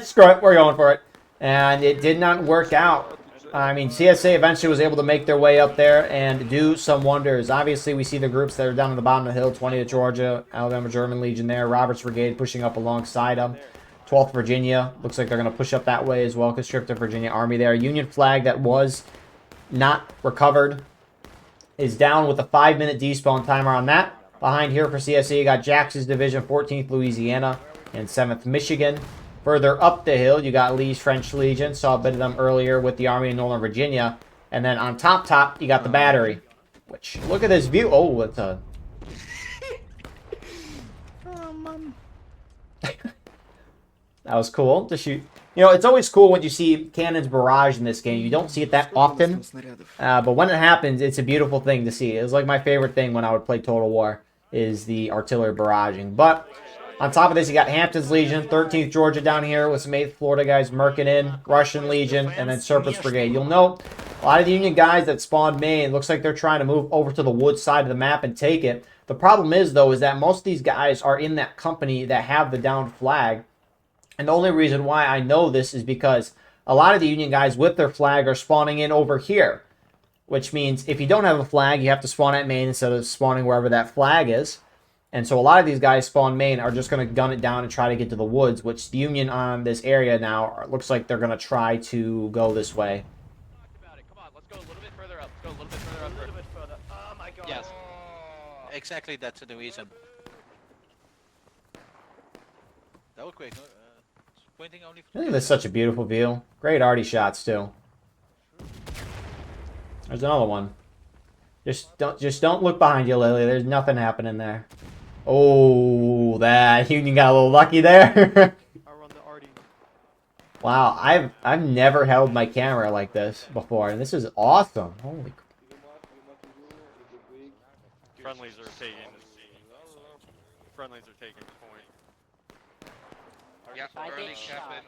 screw it, we're going for it. And it did not work out. I mean, CSA eventually was able to make their way up there and do some wonders. Obviously, we see the groups that are down at the bottom of the hill, 20th Georgia, Alabama German Legion there, Roberts Brigade pushing up alongside them. 12th Virginia, looks like they're going to push up that way as well. Conscripted Virginia Army there. Union flag that was not recovered is down with a 5-minute despawn timer on that. Behind here for CSA, you got Jackson's Division, 14th Louisiana, and 7th Michigan. Further up the hill, you got Lee's French Legion. Saw a bit of them earlier with the Army of Northern Virginia. And then on top, you got the battery. Which, look at this view. Oh, it's a... That was cool to shoot. You know, it's always cool when you see cannons barrage in this game. You don't see it that often. But when it happens, it's a beautiful thing to see. It was like my favorite thing when I would play Total War, is the artillery barraging. But on top of this, you got Hampton's Legion, 13th Georgia down here with some 8th Florida guys murking in, Russian Legion, and then Serpents Brigade. You'll note a lot of the Union guys that spawned Maine, looks like they're trying to move over to the wood side of the map and take it. The problem is, though, is that most of these guys are in that company that have the downed flag. And the only reason why I know this is because a lot of the Union guys with their flag are spawning in over here. Which means if you don't have a flag, you have to spawn at Maine instead of spawning wherever that flag is. And so a lot of these guys spawn main are just going to gun it down and try to get to the woods, which the Union on this area now looks like they're going to try to go this way.
Come on, let's go a little bit further up. Let's go a little bit further up. A little bit further. Oh my god.
Yes. Exactly, that's the reason. That was quick. Pointing only
I think that's such a beautiful view. Great arty shots too. There's another one. Just don't look behind you, Lily. There's nothing happening there. Oh, that Union got a little lucky there. Wow, I've never held my camera like this before, and this is awesome. Holy.
Friendlies are taking. Friendlies are taking the point. Yeah, early cap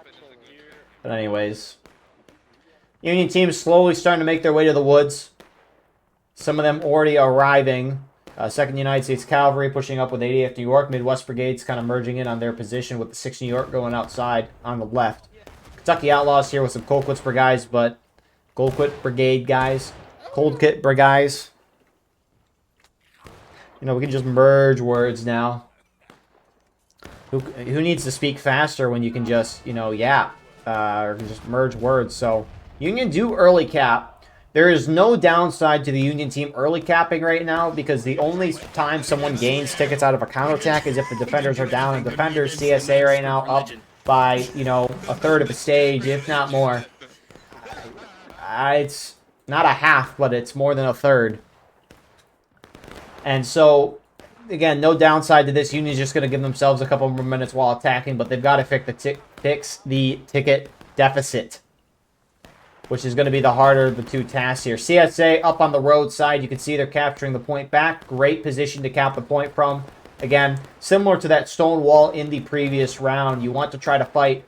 is a good.
But anyways, Union team's slowly starting to make their way to the woods. Some of them already arriving. 2nd United States Cavalry pushing up with 80th New York. Midwest Brigades kind of merging in on their position with the 6th New York going outside on the left. Kentucky Outlaws here with some Colquitt Brigades, but Colquitt Brigade guys. Colquitt Brigades. You know, we can just merge words now. Who needs to speak faster when you can just, you know, yap? Or just merge words. So, Union do early cap. There is no downside to the Union team early capping right now because the only time someone gains tickets out of a counterattack is if the defenders are down. And defenders, CSA right now, up by, you know, a third of a stage, if not more. It's not a half, but it's more than a third. And so, again, no downside to this. Union's just going to give themselves a couple more minutes while attacking, but they've got to fix the ticket deficit, which is going to be the harder of the two tasks here. CSA up on the road side. You can see they're capturing the point back. Great position to cap the point from. Again, similar to that stone wall in the previous round, you want to try to fight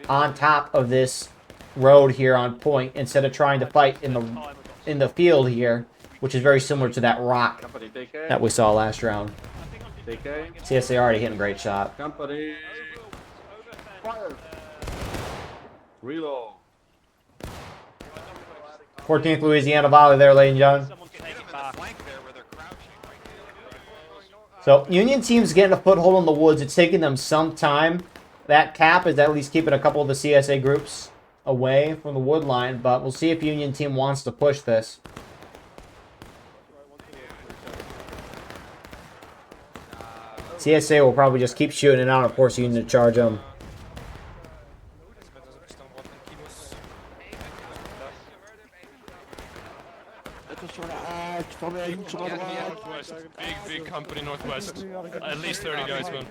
on top of this road here on point instead of trying to fight in the field here, which is very similar to that rock that we saw last round. CSA already hitting a great shot.
Company. Fire. Reload.
14th Louisiana volley there, ladies and gentlemen. So, Union team's getting a foothold in the woods. It's taking them some time. That cap is at least keeping a couple of the CSA groups away from the wood line, but we'll see if Union team wants to push this. CSA will probably just keep shooting it out and force Union to charge them.
Big company northwest. At least 30 guys, man.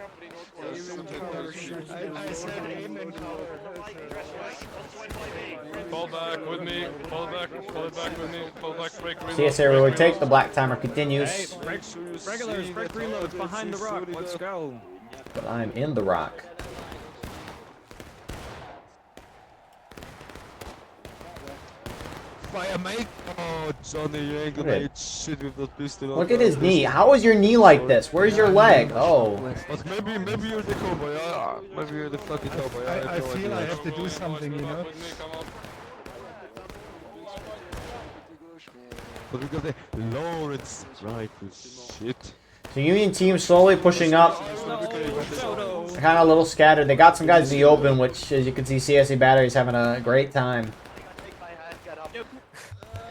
Fall back with me. Fall back with me. Fall back, break, reload.
CSA really take. The black timer continues.
Hey, regulars, break reloads behind the rock. Let's go.
But I'm in the rock.
Fire, mate. Oh, Johnny, you ain't gonna eat shit with that pistol.
Look at his knee. How is your knee like this? Where's your leg? Oh.
But maybe you're the cowboy. Maybe you're the fucking cowboy.
I feel I have to do something, you know?
But we got the Lawrence rifle. Shit.
So Union team slowly pushing up. They're kind of a little scattered. They got some guys in the open, which, as you can see, CSA Battery's having a great time.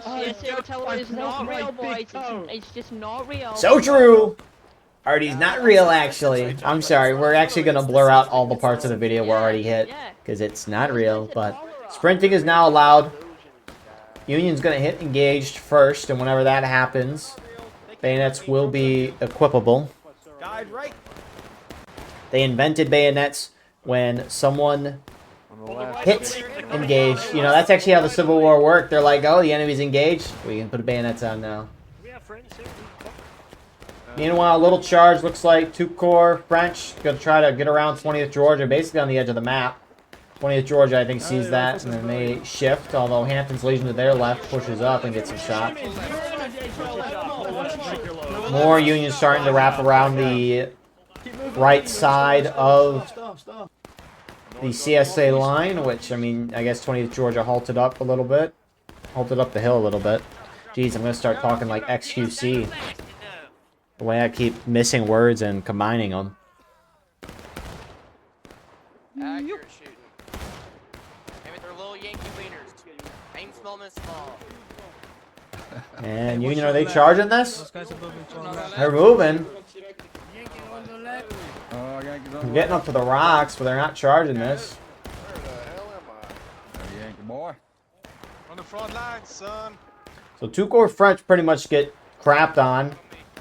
CSA artillery is not real, boys. It's just not real.
So true! Arty's not real, actually. I'm sorry. We're actually going to blur out all the parts of the video where Arty hit, because it's not real. But sprinting is now allowed. Union's going to hit engaged first, and whenever that happens, bayonets will be equipable. They invented bayonets when someone hits engaged. You know, that's actually how the Civil War worked. They're like, oh, the enemy's engaged. We can put bayonets on now. Meanwhile, a little charge looks like 2 Corps French going to try to get around 20th Georgia, basically on the edge of the map. 20th Georgia, I think, sees that, and then they shift, although Hampton's Legion to their left pushes up and gets some shots. More Union starting to wrap around the right side of the CSA line, which, I mean, I guess 20th Georgia halted up a little bit. Halted up the hill a little bit. Jeez, I'm going to start talking like XQC. The way I keep missing words and combining them.
Accurate shooting. Maybe they're little Yankee leaders. Aim small, miss small.
And Union, are they charging this? They're moving. I'm getting up to the rocks, but they're not charging this.
Where the hell am I?
Yankee boy.
On the front line, son.
So 2 Corps French pretty much get crapped on,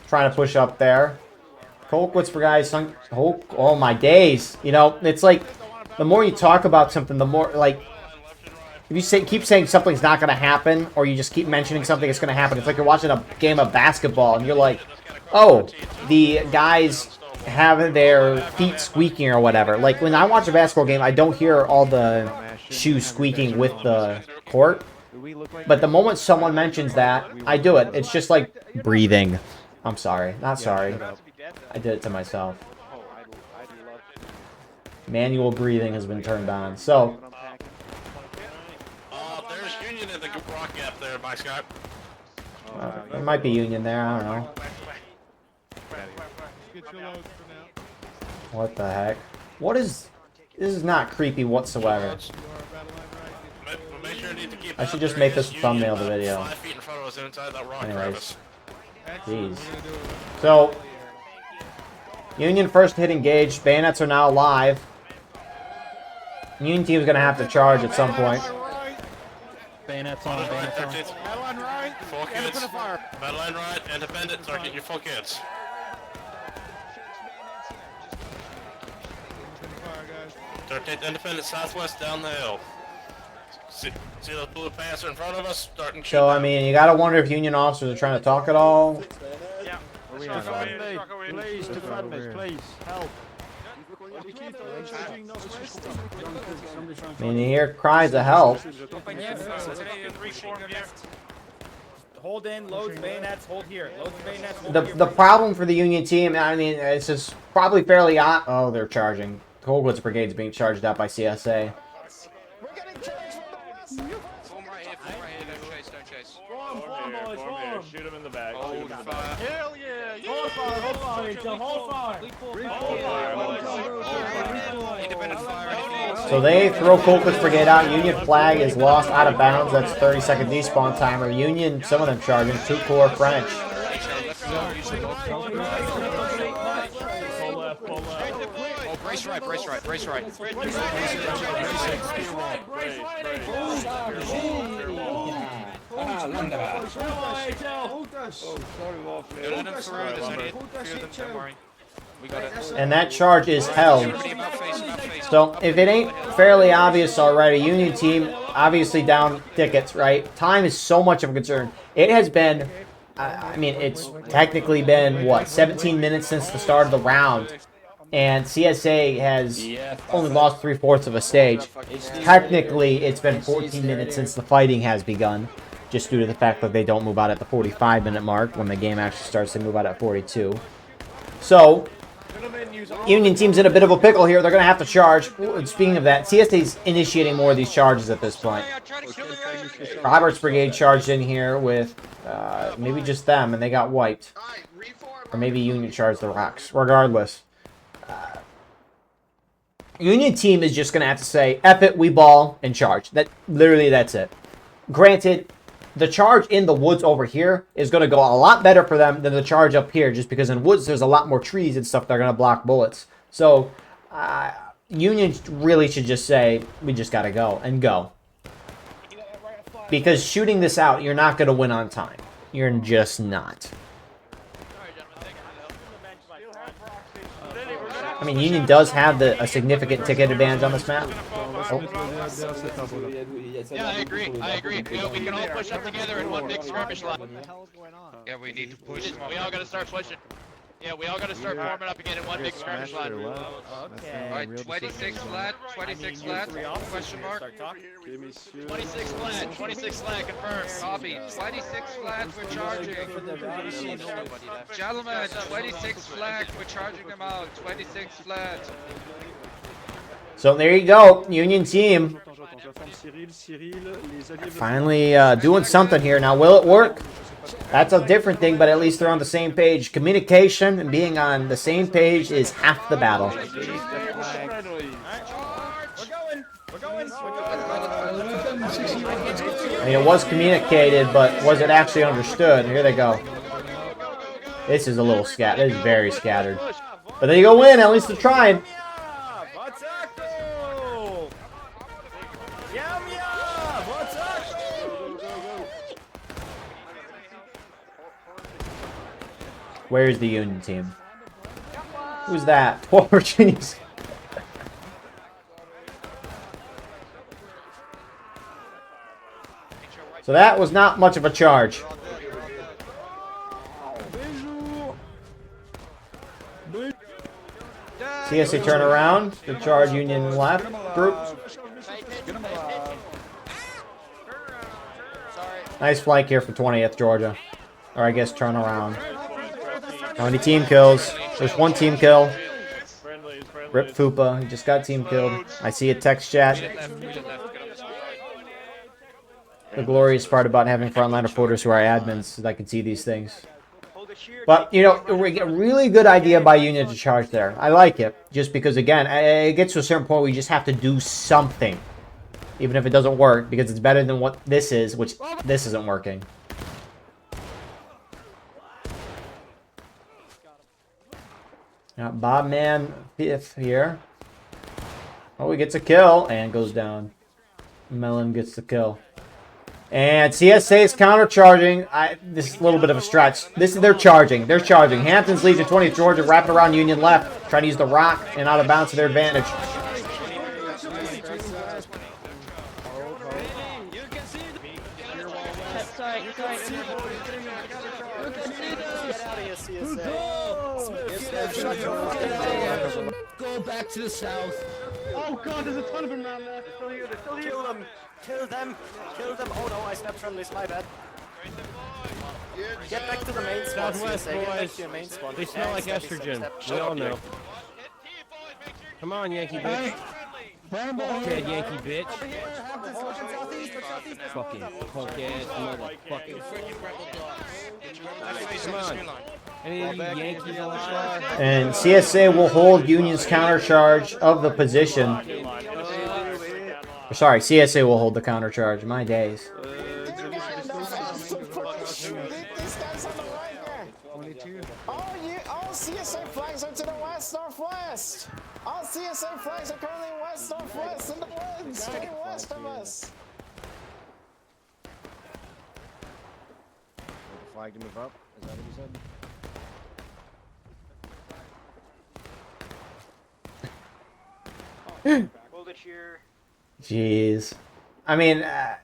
trying to push up there. Colquitt's for guys, oh my days. You know, it's like, the more you talk about something, the more, like, if you keep saying something's not going to happen, or you just keep mentioning something that's going to happen, it's like you're watching a game of basketball, and you're like, oh, the guys have their feet squeaking or whatever. Like, when I watch a basketball game, I don't hear all the shoes squeaking with the court. But the moment someone mentions that, I do it. It's just like breathing. I'm sorry. Not sorry. I did it to myself. Manual breathing has been turned on. So,
There's Union in the rock gap there by Scott.
there might be Union there. I don't know. What the heck? What is... This is not creepy whatsoever. I should just make this a thumbnail of the video.
5 feet in front of us inside that rock
Anyways. Jeez. So, Union first hit engaged. Bayonets are now alive. Union team's going to have to charge at some point.
Bayonets on, bayonets on.
Battle line right.
Full kids. Battle line right. Independent. Start getting your full kids. Independent southwest down the hill. See those blue pants in front of us? Starting to
So, I mean, you got to wonder if Union officers are trying to talk at all.
Yeah.
Please, defend me, please. Help.
I mean, you hear cries of help.
Hold in, loads bayonets, hold here. Loads bayonets, hold here.
The problem for the Union team, I mean, it's just probably fairly odd. Oh, they're charging. Colquitt's brigade's being charged out by CSA.
Shoot him in the back.
Hold fire.
Hell yeah!
Hold fire, hold fire, Rachel, hold fire.
Independent fire.
So they throw Colquitt's brigade out. Union flag is lost out of bounds. That's 30-second despawn timer. Union, some of them charging. 2 Corps French.
Brace right, brace right, brace right.
And that charge is held. So if it ain't fairly obvious already, Union team obviously down tickets, right? Time is so much of a concern. It has been, I mean, it's technically been, what, 17 minutes since the start of the round. And CSA has only lost 3/4 of a stage. Technically, it's been 14 minutes since the fighting has begun, just due to the fact that they don't move out at the 45-minute mark. When the game actually starts, they move out at 42. So, Union team's in a bit of a pickle here. They're going to have to charge. Speaking of that, CSA's initiating more of these charges at this point. Robert's brigade charged in here with maybe just them, and they got wiped. Or maybe Union charged the rocks. Regardless. Union team is just going to have to say, F it, we ball, and charge. Literally, that's it. Granted, the charge in the woods over here is going to go a lot better for them than the charge up here, just because in woods there's a lot more trees and stuff that are going to block bullets. So, Union really should just say, we just got to go, and go. Because shooting this out, you're not going to win on time. You're just not. I mean, Union does have a significant ticket advantage on this map. Oh.
Yeah, I agree. You know, we can all push up together in one big skirmish line. Yeah, we need to push. We all gotta start pushing. Yeah, we all gotta start forming up again in one big skirmish line.
Okay.
Alright, 26 flat, 26 flat, question mark. 26 flat, 26 flat, confirmed. Copy. 26 flat, we're charging. Gentlemen, 26 flat, we're charging them out. 26 flat.
So there you go, Union team. Finally doing something here. Now, will it work? That's a different thing, but at least they're on the same page. Communication and being on the same page is half the battle. I mean, it was communicated, but was it actually understood? Here they go. This is a little scattered. This is very scattered. But they go in. At least they're trying. Where's the Union team? Who's that? 12 Virginians. So that was not much of a charge. CSA turn around. The charge Union left group. Nice flank here for 20th Georgia. Or I guess turn around. How many team kills? There's one team kill. Rip Fupa. He just got team killed. I see a text chat. The glorious part about having frontline reporters who are admins is that I can see these things. But, you know, we get a really good idea by Union to charge there. I like it. Just because, again, it gets to a certain point where you just have to do something. Even if it doesn't work. Because it's better than what this is, which this isn't working. Now, Bobman 5th here. Oh, he gets a kill and goes down. Mellon gets the kill. And CSA is counter-charging. This is a little bit of a stretch. They're charging. They're charging. Hampton's Legion, 20th Georgia, wrapping around Union left. Trying to use the rock and out of bounds to their advantage.
Go back to the south.
Oh god, there's a ton of them around there. They're still here, they're still here. Kill them. Kill them. Kill them. Oh no, I snapped friendlies, my bad. Get back to the main spawn.
Southwest,
Get back
boys.
to your main spawn.
They smell like estrogen. We all know. Come on, Yankee bitch. Dead Yankee bitch. Fucking punk ass motherfucker. Come on. Any of you Yankees alive?
And CSA will hold Union's counter-charge of the position. Sorry, CSA will hold the counter-charge. My days.
All CSA flags are to the west-northwest. All CSA flags are currently west-northwest in the woods, straight west of us.
The flag to move up? Is that what you said?
Hold it here.
Jeez. I mean, a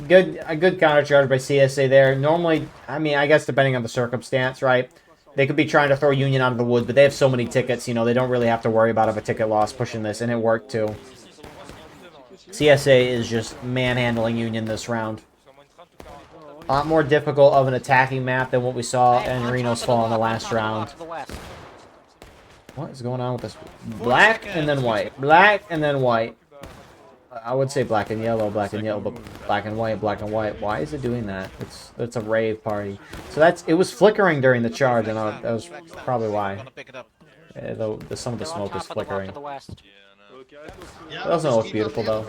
good counter-charge by CSA there. Normally, I mean, I guess depending on the circumstance, right? They could be trying to throw Union out of the woods, but they have so many tickets, you know, they don't really have to worry about a ticket loss pushing this, and it worked too. CSA is just manhandling Union this round. A lot more difficult of an attacking map than what we saw in Reno's Fall in the last round. What is going on with this? Black and then white. Black and then white. I would say black and yellow, but black and white, black and white. Why is it doing that? It's a rave party. So it was flickering during the charge, and that was probably why. Some of the smoke is flickering. It doesn't look beautiful though.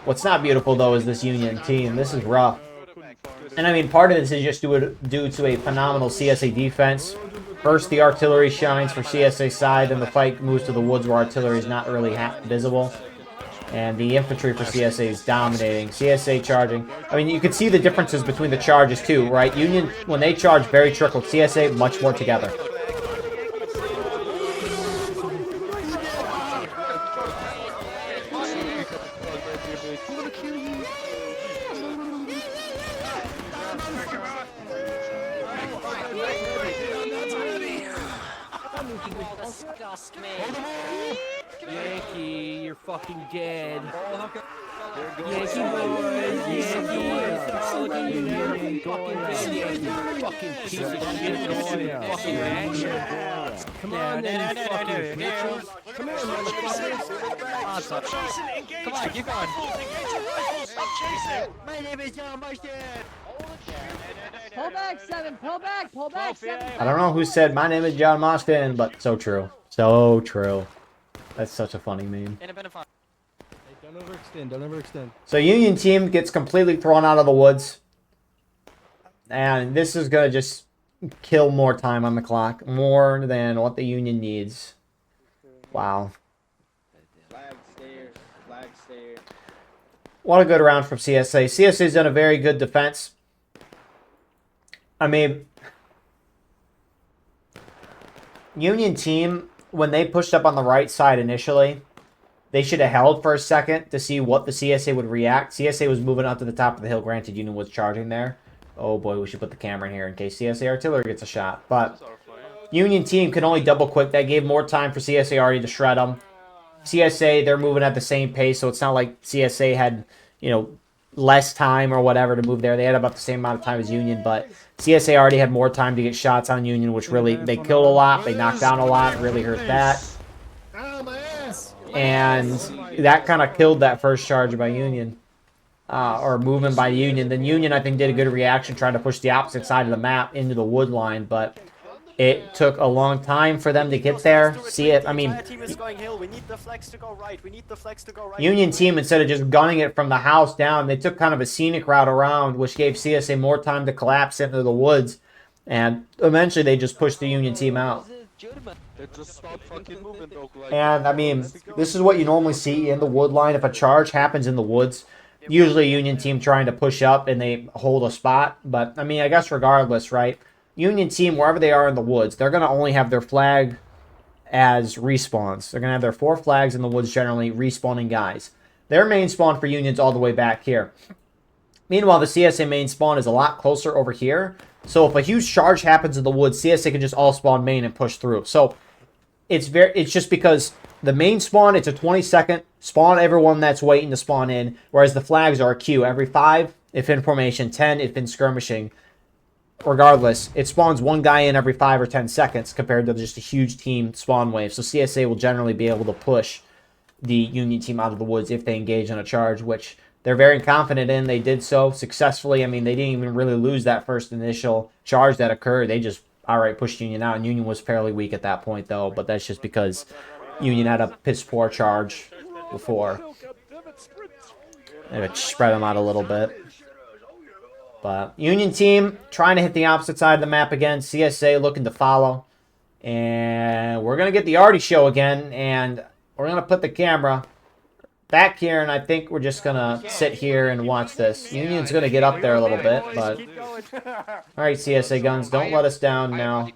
What's not beautiful though is this Union team. This is rough. And I mean, part of this is just due to a phenomenal CSA defense. First, the artillery shines for CSA side, then the fight moves to the woods where artillery is not really visible. And the infantry for CSA is dominating. CSA charging. I mean, you can see the differences between the charges too, right? Union, when they charge, very trickled. CSA, much more together.
Yankee, you're fucking dead. Yankee boys, Yankee, fucking piece of shit, fucking ass. Come on, then, you fucking bitches. Come on, motherfuckers. Stop chasing. Come on, keep going. Stop chasing. My name is John Marston.
Pull back, 7. Pull back. Pull back, 7.
I don't know who said my name is John Mostyn, but so true. So true. That's such a funny meme.
Don't overextend. Don't overextend.
So Union team gets completely thrown out of the woods. And this is going to just kill more time on the clock. More than what the Union needs. Wow.
Flag stairs. Flag stairs.
What a good round from CSA. CSA's done a very good defense. I mean, Union team, when they pushed up on the right side initially, they should have held for a second to see what the CSA would react. CSA was moving up to the top of the hill. Granted, Union was charging there. Oh boy, we should put the camera in here in case CSA artillery gets a shot. But Union team could only double quick. That gave more time for CSA already to shred them. CSA, they're moving at the same pace, so it's not like CSA had, less time or whatever to move there. They had about the same amount of time as Union, but CSA already had more time to get shots on Union, which really, they killed a lot, they knocked down a lot, really hurt that. And that kind of killed that first charge by Union, or movement by Union. Then Union, I think, did a good reaction trying to push the opposite side of the map into the wood line, but it took a long time for them to get there. See it? I mean, Union team, instead of just gunning it from the house down, they took kind of a scenic route around, which gave CSA more time to collapse into the woods. And eventually they just pushed the Union team out. And, I mean, this is what you normally see in the wood line. If a charge happens in the woods, usually a Union team trying to push up and they hold a spot. But, I mean, I guess regardless, right? Union team, wherever they are in the woods, they're going to only have their flag as respawns. They're going to have their 4 flags in the woods, generally respawning guys. Their main spawn for Union's all the way back here. Meanwhile, the CSA main spawn is a lot closer over here. So if a huge charge happens in the woods, CSA can just all spawn main and push through. So it's just because the main spawn, it's a 20-second spawn everyone that's waiting to spawn in, whereas the flags are a queue every 5 if in formation, 10 if in skirmishing. Regardless, it spawns one guy in every 5 or 10 seconds compared to just a huge team spawn wave. So CSA will generally be able to push the Union team out of the woods if they engage in a charge, which they're very confident in. They did so successfully. I mean, they didn't even really lose that first initial charge that occurred. They just outright pushed Union out, and Union was fairly weak at that point, though. But that's just because Union had a piss-poor charge before. They would spread them out a little bit. But Union team trying to hit the opposite side of the map again. CSA looking to follow. And we're going to get the Artie show again. And we're going to put the camera back here. And I think we're just going to sit here and watch this. Union's going to get up there a little bit. But alright, CSA guns, don't let us down now.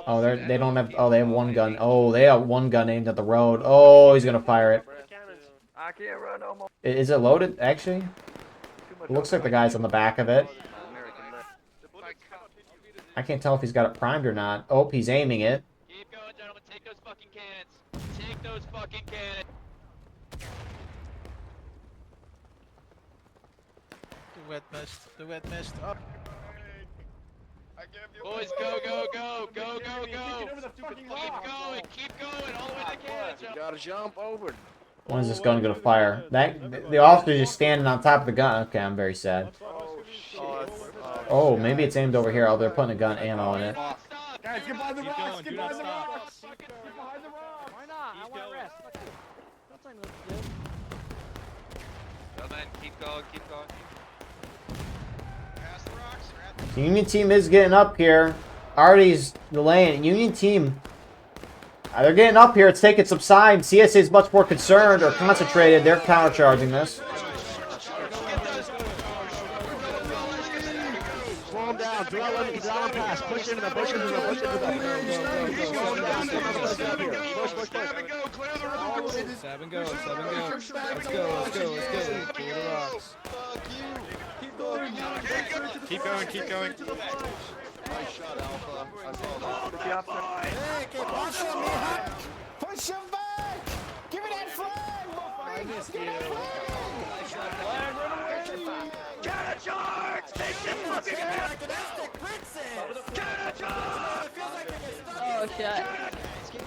Oh, they don't have... Oh, they have one gun. Oh, they have one gun aimed at the road. Oh, he's going to fire it. Is it loaded, actually? It looks like the guy's on the back of it. I can't tell if he's got it primed or not. Oh, he's aiming it.
Keep going, gentlemen. Take those fucking cannons. Take those fucking cannons.
The wet mist. The wet mist. Up.
Boys, go, go, go. Go, go, go. Keep going. Keep going. All the way to the cannons.
You gotta jump over.
When's this gun gonna fire? The officer's just standing on top of the gun. Okay, I'm very sad. Oh, maybe it's aimed over here. Oh, they're putting a gun ammo in it.
Guys, get behind the rocks! Get behind the rocks! Get behind the rocks!
Why not? I want to rest. Don't tell me what to do.
Well, then, keep going, keep going. Past the rocks.
Union team is getting up here. Artie's delaying. Union team, they're getting up here. It's taking some time. CSA is much more concerned or concentrated. They're countercharging this.
Slow them down. Do not let them pass. Push into them. Push into them. Push into them. Push.
7 go. 7 go. Let's go. Let's go. Let's go. Clear the rocks.
Keep going.
Keep going, keep going.
Nice shot, Alpha. I saw that.
Hey, push him back! Push him back! Give me that flag, boy! Give me that flag!
Counter-charge! Take the fucking
Oh shit.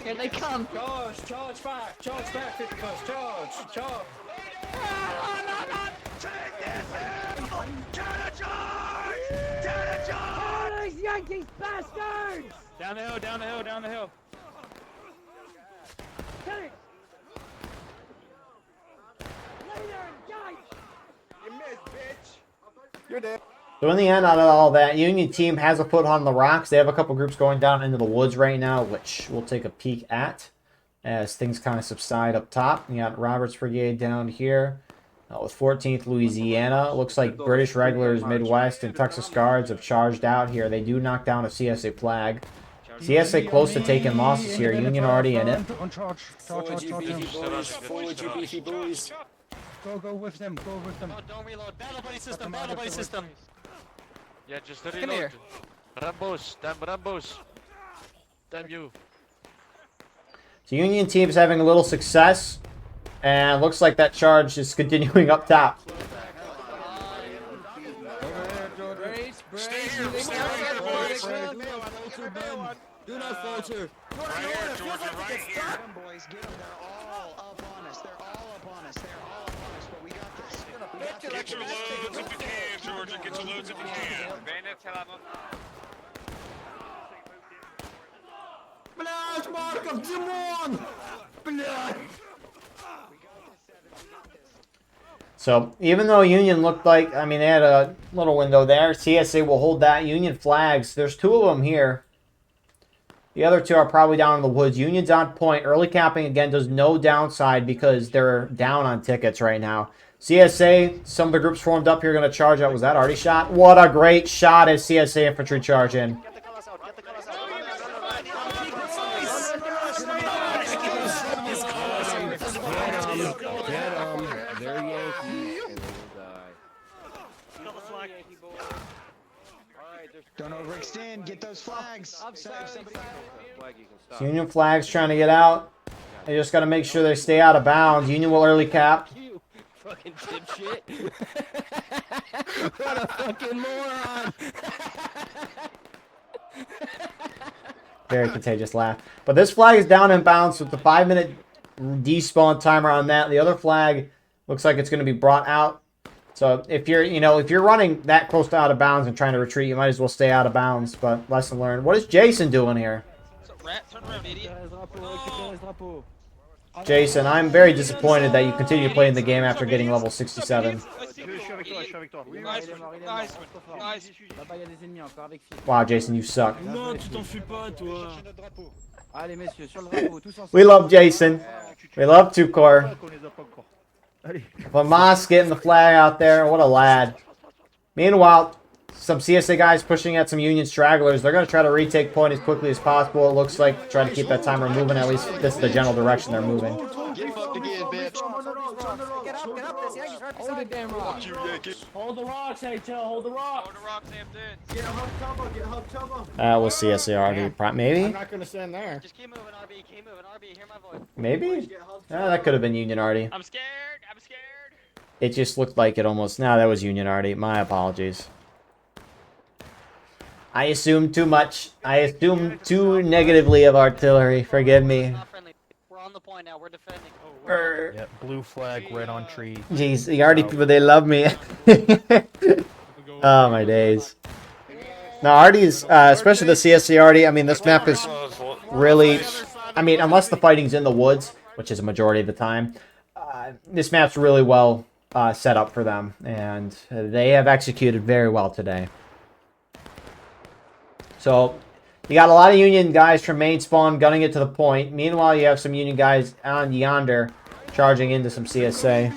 Here they come.
Charge back, 51st, charge.
Take this in! Counter-charge!
flank these bastards!
Down the hill, down the hill, down the hill.
Kill it! Later, engage!
You missed, bitch. You're dead.
So in the end, out of all that, Union team has a foothold on the rocks. They have a couple groups going down into the woods right now, which we'll take a peek at as things kind of subside up top. You got Robert's Brigade down here with 14th Louisiana. Looks like British regulars, Midwest, and Texas Guards have charged out here. They do knock down a CSA flag. CSA close to taking losses here. Union already in it.
Forward, you beefy boys. Go with them, go with them.
Oh, don't reload. Battle buddy system, battle buddy system. Yeah, just reload.
Come here.
Rambos, damn Rambos. Damn you.
So Union team's having a little success. And looks like that charge is continuing up top.
Stay here, do not falter.
Right here, Georgia, right here. Boys, get them. They're all up on us. They're all up on us. They're all up on us. But we got this.
Get your loads if you can, Georgia. Get your loads if you can.
Блядь, Марков, Димон! Блядь!
So even though Union looked like, I mean, they had a little window there, CSA will hold that. Union flags, there's two of them here. The other two are probably down in the woods. Union's on point. Early capping, again, does no downside because they're down on tickets right now. CSA, some of the groups formed up here going to charge out. Was that already shot? What a great shot as CSA infantry charge in.
Don't overextend. Get those flags.
Union flags trying to get out. They just got to make sure they stay out of bounds. Union will early cap.
You fucking dipshit. What a fucking moron.
Very contagious laugh. But this flag is down in bounds with the 5-minute despawn timer on that. The other flag looks like it's going to be brought out. So if you're, if you're running that close to out of bounds and trying to retreat, you might as well stay out of bounds. But lesson learned. What is Jason doing here?
Turn around, idiot.
Jason, I'm very disappointed that you continue playing the game after getting level 67. Wow, Jason, you suck. We love Jason. We love Tukor. Lamas getting the flag out there. What a lad. Meanwhile, some CSA guys pushing at some Union stragglers. They're going to try to retake point as quickly as possible. It looks like trying to keep that timer moving. At least this is the general direction they're moving.
Get fucked again, bitch.
Hold the damn rock. Hold the rocks, HL. Hold the rocks.
Hold the rocks, Hampton.
Get hub cover, get hub cover.
That was CSA maybe?
I'm not gonna stand there.
Just keep moving, RB. Keep moving, RB. Hear my voice.
Maybe? That could have been Union Arty.
I'm scared. I'm scared.
It just looked like it almost... Nah, that was Union Arty. My apologies. I assumed too much. I assumed too negatively of artillery. Forgive me.
We're on the point now. We're defending.
Yep, blue flag, red on tree.
Jeez, the Arty people, they love me. Oh, my days. Now, Arty's, especially the CSC Arty, I mean, this map is really... I mean, unless the fighting's in the woods, which is a majority of the time, this map's really well set up for them. And they have executed very well today. So, you got a lot of Union guys from main spawn gunning it to the point. Meanwhile, you have some Union guys on yonder charging into some CSA.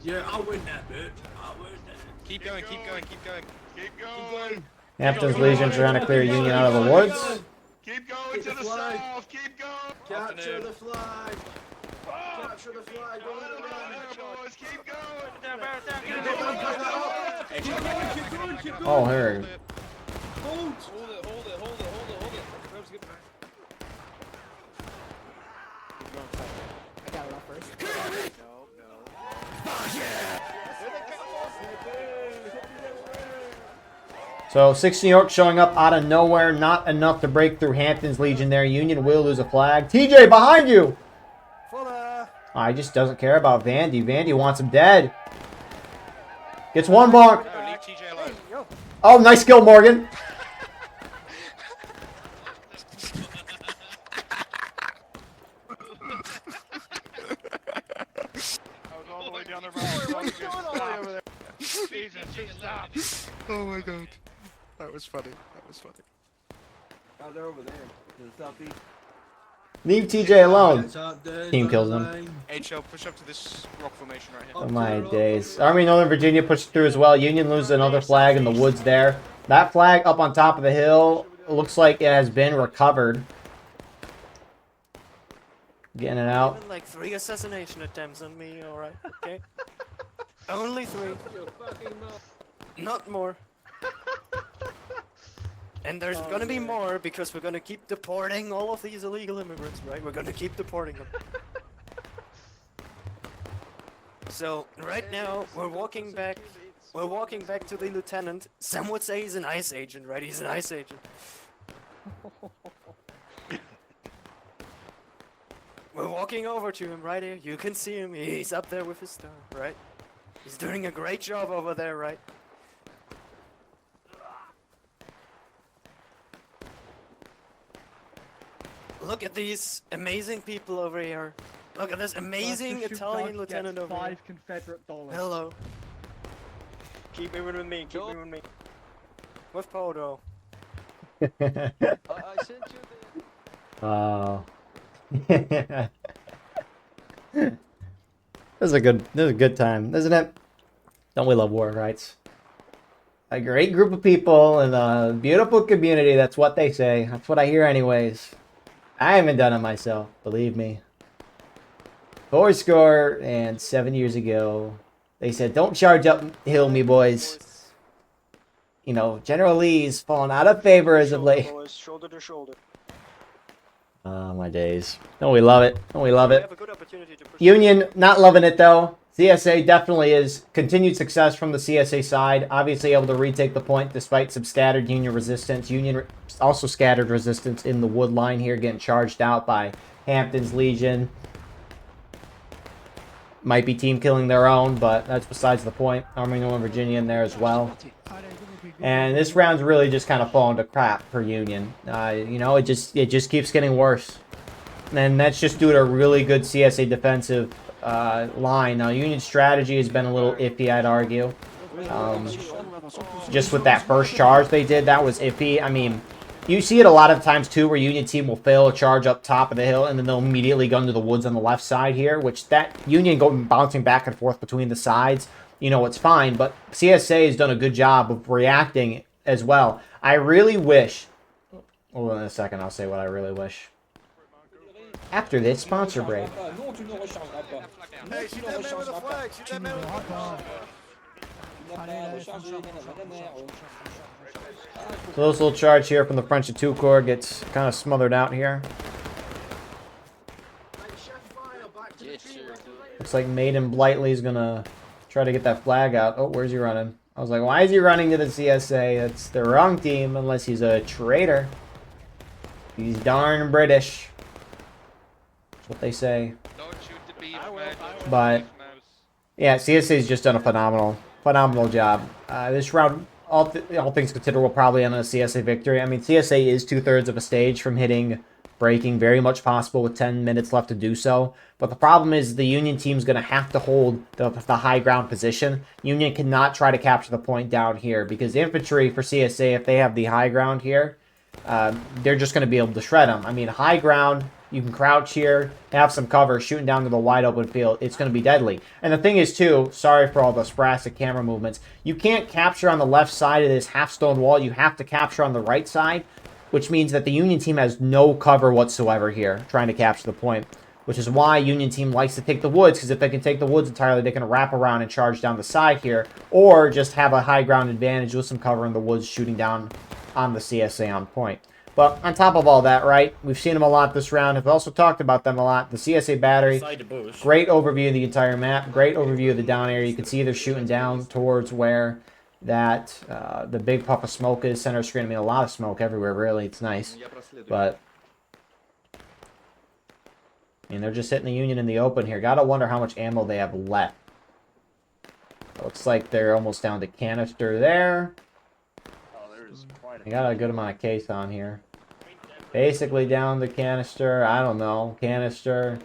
Yeah, I'll win that, bitch. I'll win that.
Keep going, keep going, keep going.
Keep going.
Hampton's Legion trying to clear Union out of the woods.
Keep going to the south. Keep going.
Capture the flag. Capture the flag. Go ahead and run.
Boys, keep going.
Oh, here.
Hold it.
I got it off first.
So 6 New York showing up out of nowhere. Not enough to break through Hampton's Legion there. Union will lose a flag. TJ, behind you! Oh, he just doesn't care about Vandy. Vandy wants him dead. Gets one bonk.
No, leave TJ alone.
Oh, nice kill, Morgan.
Oh my god. That was funny. That was funny.
Oh, they're over there. To the southeast.
Leave TJ alone. Team kills him.
HL, push up to this rock formation right here.
Oh my days. Army Northern Virginia pushed through as well. Union loses another flag in the woods there. That flag up on top of the hill looks like it has been recovered. Getting it out.
Like 3 assassination attempts on me, alright, okay? Only 3. Not more. And there's gonna be more because we're gonna keep deporting all of these illegal immigrants, right? We're gonna keep deporting them. So, right now, we're walking back to the lieutenant. Some would say he's an ICE agent, right? He's an ICE agent. We're walking over to him right here. You can see him. He's up there with his star, right? He's doing a great job over there, right? Look at these amazing people over here. Look at this amazing Italian lieutenant over here.
$5 Confederate dollars.
Hello. Keep moving with me. Keep moving with me. With Podo.
I sent you the...
Wow. This is a good time, isn't it? Don't we love war, right? A great group of people and a beautiful community. That's what they say. That's what I hear anyways. I haven't done it myself, believe me. 4 and 7 years ago, they said, don't charge uphill, me boys. You know, General Lee's fallen out of favor as of late.
Shoulder to shoulder.
Oh, my days. Don't we love it? Don't we love
We
it?
have a good opportunity to push
Union, not loving it, though. CSA definitely is continued success from the CSA side. Obviously able to retake the point despite some scattered Union resistance. Union also scattered resistance in the wood line here, getting charged out by Hampton's Legion. Might be team killing their own, but that's besides the point. Army Northern Virginia in there as well. And this round's really just kind of falling to crap for Union. You know, it just keeps getting worse. And that's just due to a really good CSA defensive line. Now, Union's strategy has been a little iffy, I'd argue. Just with that first charge they did, that was iffy. I mean, you see it a lot of times, too, where Union team will fail a charge up top of the hill, and then they'll immediately go into the woods on the left side here, which that Union bouncing back and forth between the sides, you know, it's fine. But CSA has done a good job of reacting as well. I really wish... Hold on a second, I'll say what I really wish. After this sponsor break.
Hey, shoot that man with a flag! Shoot that man with a flag!
So this little charge here from the French 2 Corps gets kind of smothered out here. Looks like Maiden Blightly is going to try to get that flag out. Oh, where's he running? I was like, why is he running to the CSA? That's the wrong team, unless he's a traitor. He's darn British. That's what they say. But, yeah, CSA's just done a phenomenal job. This round, all things considered, will probably end on a CSA victory. I mean, CSA is 2/3 of a stage from breaking, very much possible with 10 minutes left to do so. But the problem is the Union team's going to have to hold the high ground position. Union cannot try to capture the point down here because infantry for CSA, if they have the high ground here, they're just going to be able to shred them. I mean, high ground, you can crouch here, have some cover, shooting down to the wide open field. It's going to be deadly. And the thing is, too, sorry for all the sporadic camera movements, you can't capture on the left side of this half-stone wall. You have to capture on the right side, which means that the Union team has no cover whatsoever here trying to capture the point, which is why Union team likes to take the woods, because if they can take the woods entirely, they can wrap around and charge down the side here, or just have a high ground advantage with some cover in the woods shooting down on the CSA on point. But on top of all that, right, we've seen them a lot this round. I've also talked about them a lot. The CSA battery, great overview of the entire map, great overview of the down area. You can see they're shooting down towards where that the big puff of smoke is. Center screen, I mean, a lot of smoke everywhere, really. It's nice. But, I mean, they're just hitting the Union in the open here. Gotta wonder how much ammo they have left. Looks like they're almost down to canister there. They got a good amount of case on here. Basically down the canister. I don't know. Canister.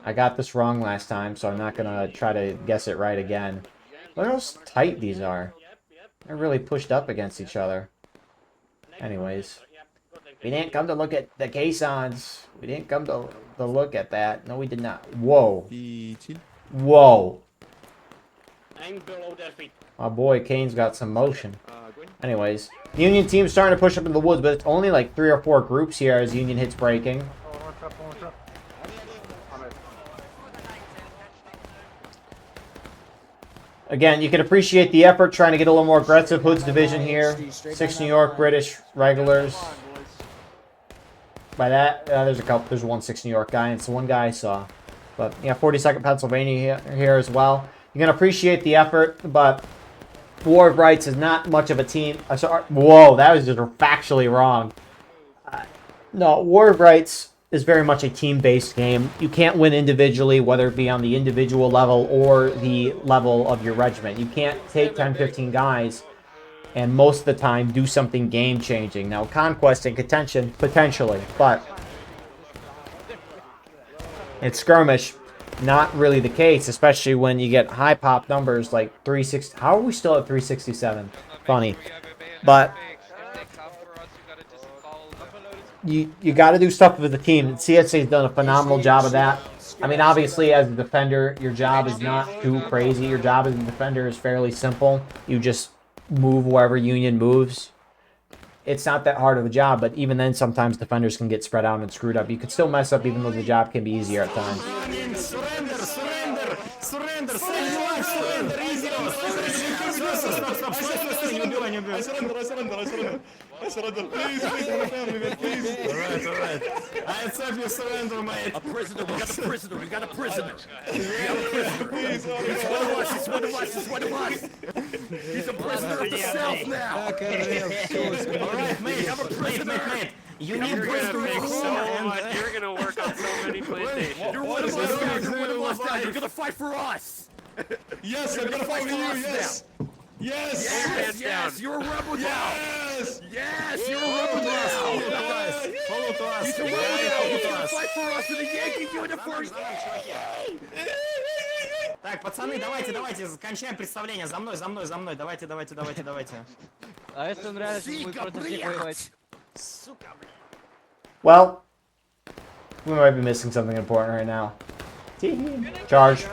I got this wrong last time, so I'm not going to try to guess it right again. Look how tight these are. They're really pushed up against each other. Anyways. We didn't come to look at the caissons. We didn't come to look at that. No, we did not. Whoa. Whoa. My boy Kane's got some motion. Anyways. Union team's starting to push up in the woods, but it's only like 3 or 4 groups here as Union hits breaking. Again, you can appreciate the effort trying to get a little more aggressive. Hood's division here. 6 New York, British regulars. By that, there's a couple. There's one 6 New York guy, and it's the one guy I saw. But yeah, 42nd Pennsylvania here as well. You can appreciate the effort, but War of Rights is not much of a team. Whoa, that was just factually wrong. No, War of Rights is very much a team-based game. You can't win individually, whether it be on the individual level or the level of your regiment. You can't take 10, 15 guys and most of the time do something game-changing. Now, conquest and contention, potentially, but it's skirmish. Not really the case, especially when you get high pop numbers like 360. How are we still at 367? Funny. But you got to do stuff with the team. CSA's done a phenomenal job of that. I mean, obviously, as a defender, your job is not too crazy. Your job as a defender is fairly simple. You just move wherever Union moves. It's not that hard of a job, but even then, sometimes defenders can get spread out and screwed up. You can still mess up, even though the job can be easier at times.
I surrender. Please, for the family, man. Please. Alright. I accept your surrender, mate. A prisoner. We got a prisoner. We got a prisoner. Please, it's one of us. It's one of us. He's a prisoner of the South now. Alright, mate. I'm a prisoner. Mate. You need prisoner.
You're gonna work on so many plantations.
You're one of us. You're one of us now. You're gonna fight for us. Yes, I'm gonna fight for you. Yes. Yes, you're a rebel now. Yes, you're a rebel now. Follow to us. He's a rebel now. He's gonna fight for us in the Yankee uniforms.
Так, пацаны, давайте, кончаем представление. За мной, давайте.
А если он реально сейчас будет против них воевать?
Сука, блядь.
Well, we might be missing something important right now. Charge.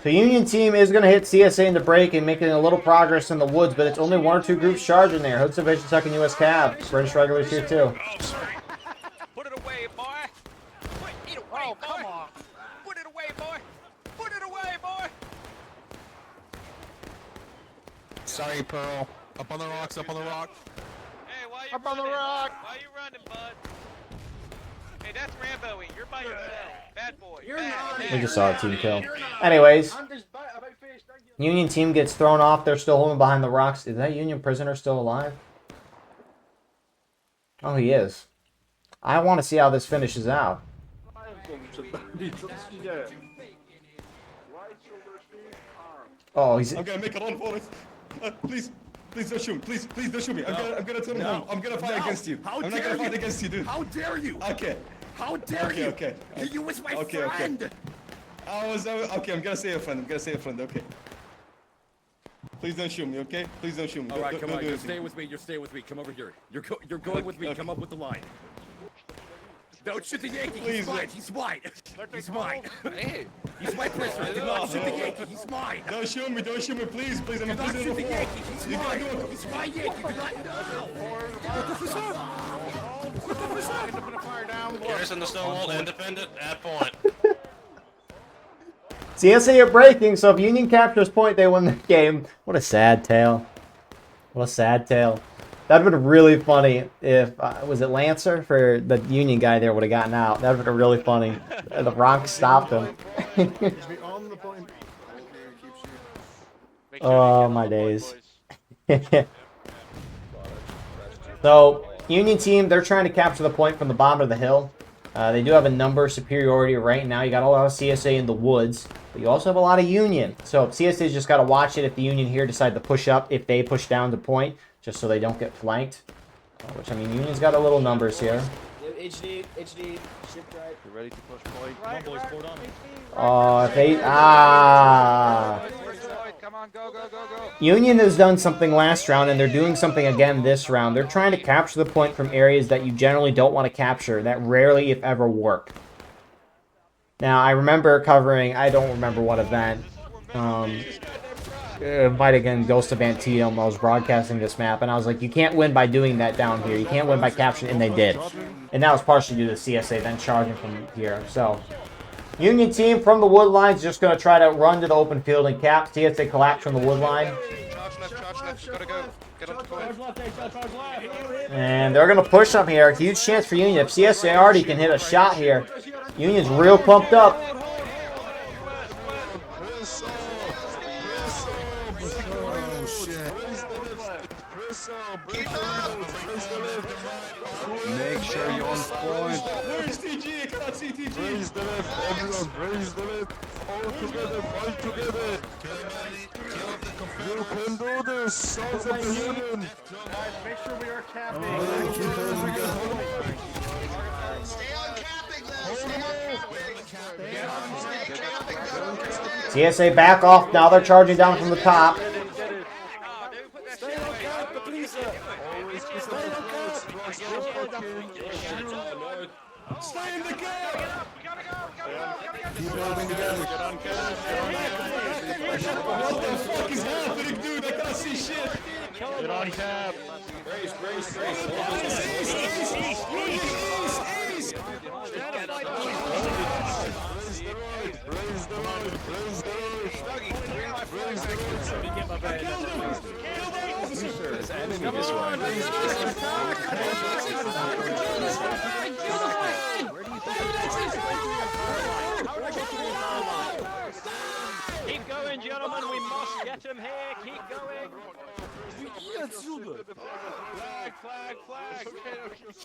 The Union team is going to hit CSA in the break and making a little progress in the woods, but it's only 1 or 2 groups charging there. Hood's Division, 2nd U.S. Cav. British regulars here too.
Put it away, boy. Put it away, come on. Put it away, boy. Put it away, boy.
Sorry, Pearl. Up on the rocks, up on the rock.
Hey, why you running? Why you running, bud? Hey, that's Rambo-y. You're by yourself. Bad boy.
We just saw a team kill. Anyways, Union team gets thrown off. They're still holding behind the rocks. Is that Union prisoner still alive? Oh, he is. I want to see how this finishes out. Oh, he's...
I'm gonna make a run for it. Please don't shoot me. Please don't shoot me. I'm gonna turn home. I'm gonna fight against you. I'm not gonna fight against you, dude. How dare you? Okay. How dare you? Okay. You was my friend. Okay, I'm gonna say a friend. Okay. Please don't shoot me, okay? Please don't shoot me.
All right, come on. You stay with me. Come over here. You're going with me. Come up with the line. Don't shoot the Yankee. He's mine. He's mine. Hey, he's my prisoner. Do not shoot the Yankee. He's mine.
Don't shoot me, please. I'm a prisoner of war.
He's mine. He's my Yankee. Do not
Garrison the stone wall, independent, at point.
CSA are breaking, so if Union captures point, they win the game. What a sad tale. What a sad tale. That'd been really funny if was it Lancer for the Union guy there would have gotten out. That'd been really funny. The Bronx stopped him. Oh my days. So Union team, they're trying to capture the point from the bottom of the hill. They do have a number superiority right now. You got a lot of CSA in the woods, but you also have a lot of Union. So CSA's just got to watch it if the Union here decide to push up, if they push down to point, just so they don't get flanked. Which, I mean, Union's got a little numbers here.
HD, ship right.
You ready to push point? Come on, boys, hold on.
Oh, if they...
Come on, go, go, go, go.
Union has done something last round, and they're doing something again this round. They're trying to capture the point from areas that you generally don't want to capture, that rarely, if ever, work. Now, I remember covering... I don't remember what event. It might have been Ghost of Antietam. I was broadcasting this map, and I was like, you can't win by doing that down here. You can't win by capturing, and they did. And that was partially due to CSA then charging from here. So, Union team from the wood line is just going to try to run to the open field and cap. CSA collapse from the wood line. And they're going to push up here. Huge chance for Union. If CSA already can hit a shot here, Union's real pumped up.
Make sure you're on point.
Where's TG? I cannot see TG.
Raise the left, everyone. Raise the left. All together, fight together. You can do this. Sons of the Union.
Make sure we are capping.
Stay on capping, though. Stay on capping.
CSA back off. Now they're charging down from the top.
Stay in the gap!
Keep moving together. Get on cap.
What the fuck is happening, dude? I can't see shit.
Get on cap.
Brace.
East.
There's enemy this way.
Keep going, gentlemen. We must get him here. Keep going.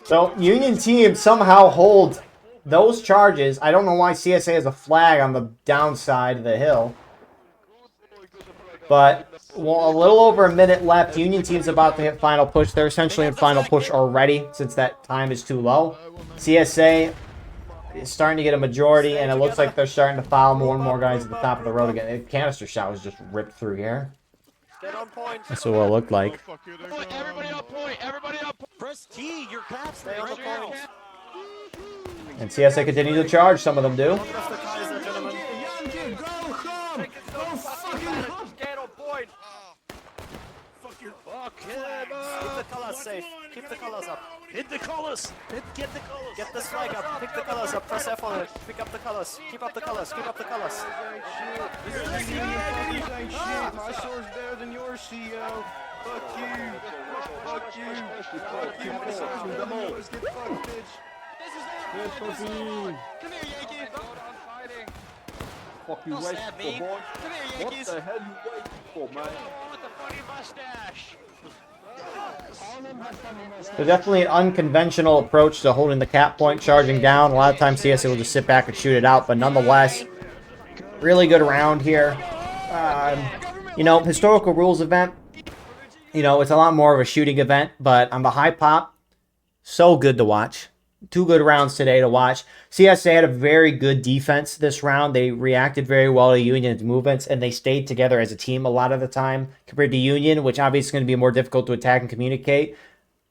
So, Union team somehow holds those charges. I don't know why CSA has a flag on the downside of the hill. But, well, a little over a minute left. Union team's about to hit final push. They're essentially in final push already, since that time is too low. CSA is starting to get a majority, and it looks like they're starting to foul more and more guys at the top of the road again. A canister shot was just ripped through here.
Get on point.
That's what it looked like.
Everybody on point. Everybody on point.
Press T. Your caps.
Stay on the point.
And CSA continue to charge. Some of them do.
Get on point. Keep the colors safe. Keep the colors up.
Hit the colors. Get the colors.
Get this flag up. Pick the colors up. Press F on it. Pick up the colors. Keep up the colors. Keep up the colors.
My sword's better than yours, CEO. Fuck you. Fuck you. Fuck you. Come on. Let's get fucked, bitch.
Come here, Yankees. Hold on, fighting.
Fuck you, wait for, boy.
Come here, Yankees.
What the hell you waiting for, man?
With the funny mustache.
There's definitely an unconventional approach to holding the cap point, charging down. A lot of times CSA will just sit back and shoot it out, but nonetheless, really good round here. You know, historical rules event, you know, it's a lot more of a shooting event, but on the high pop, so good to watch. 2 good rounds today to watch. CSA had a very good defense this round. They reacted very well to Union's movements, and they stayed together as a team a lot of the time compared to Union, which obviously is going to be more difficult to attack and communicate.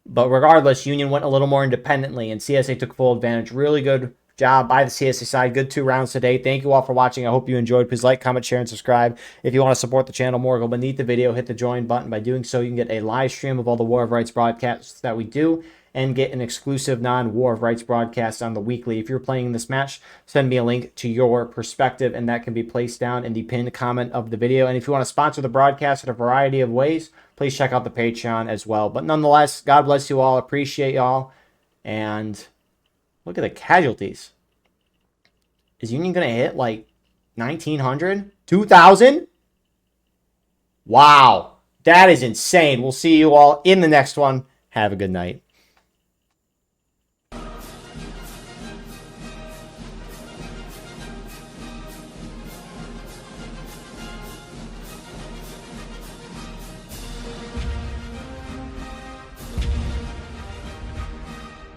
But regardless, Union went a little more independently, and CSA took full advantage. Really good job by the CSA side. Good 2 rounds today. Thank you all for watching. I hope you enjoyed. Please like, comment, share, and subscribe. If you want to support the channel more, go beneath the video, hit the join button. By doing so, you can get a live stream of all the War of Rights broadcasts that we do and get an exclusive non-War of Rights broadcast on the weekly. If you're playing this match, send me a link to your perspective, and that can be placed down in the pinned comment of the video. And if you want to sponsor the broadcast in a variety of ways, please check out the Patreon as well. But nonetheless, God bless you all. Appreciate y'all. And look at the casualties. Is Union going to hit like 1,900? 2,000? Wow. That is insane. We'll see you all in the next one. Have a good night.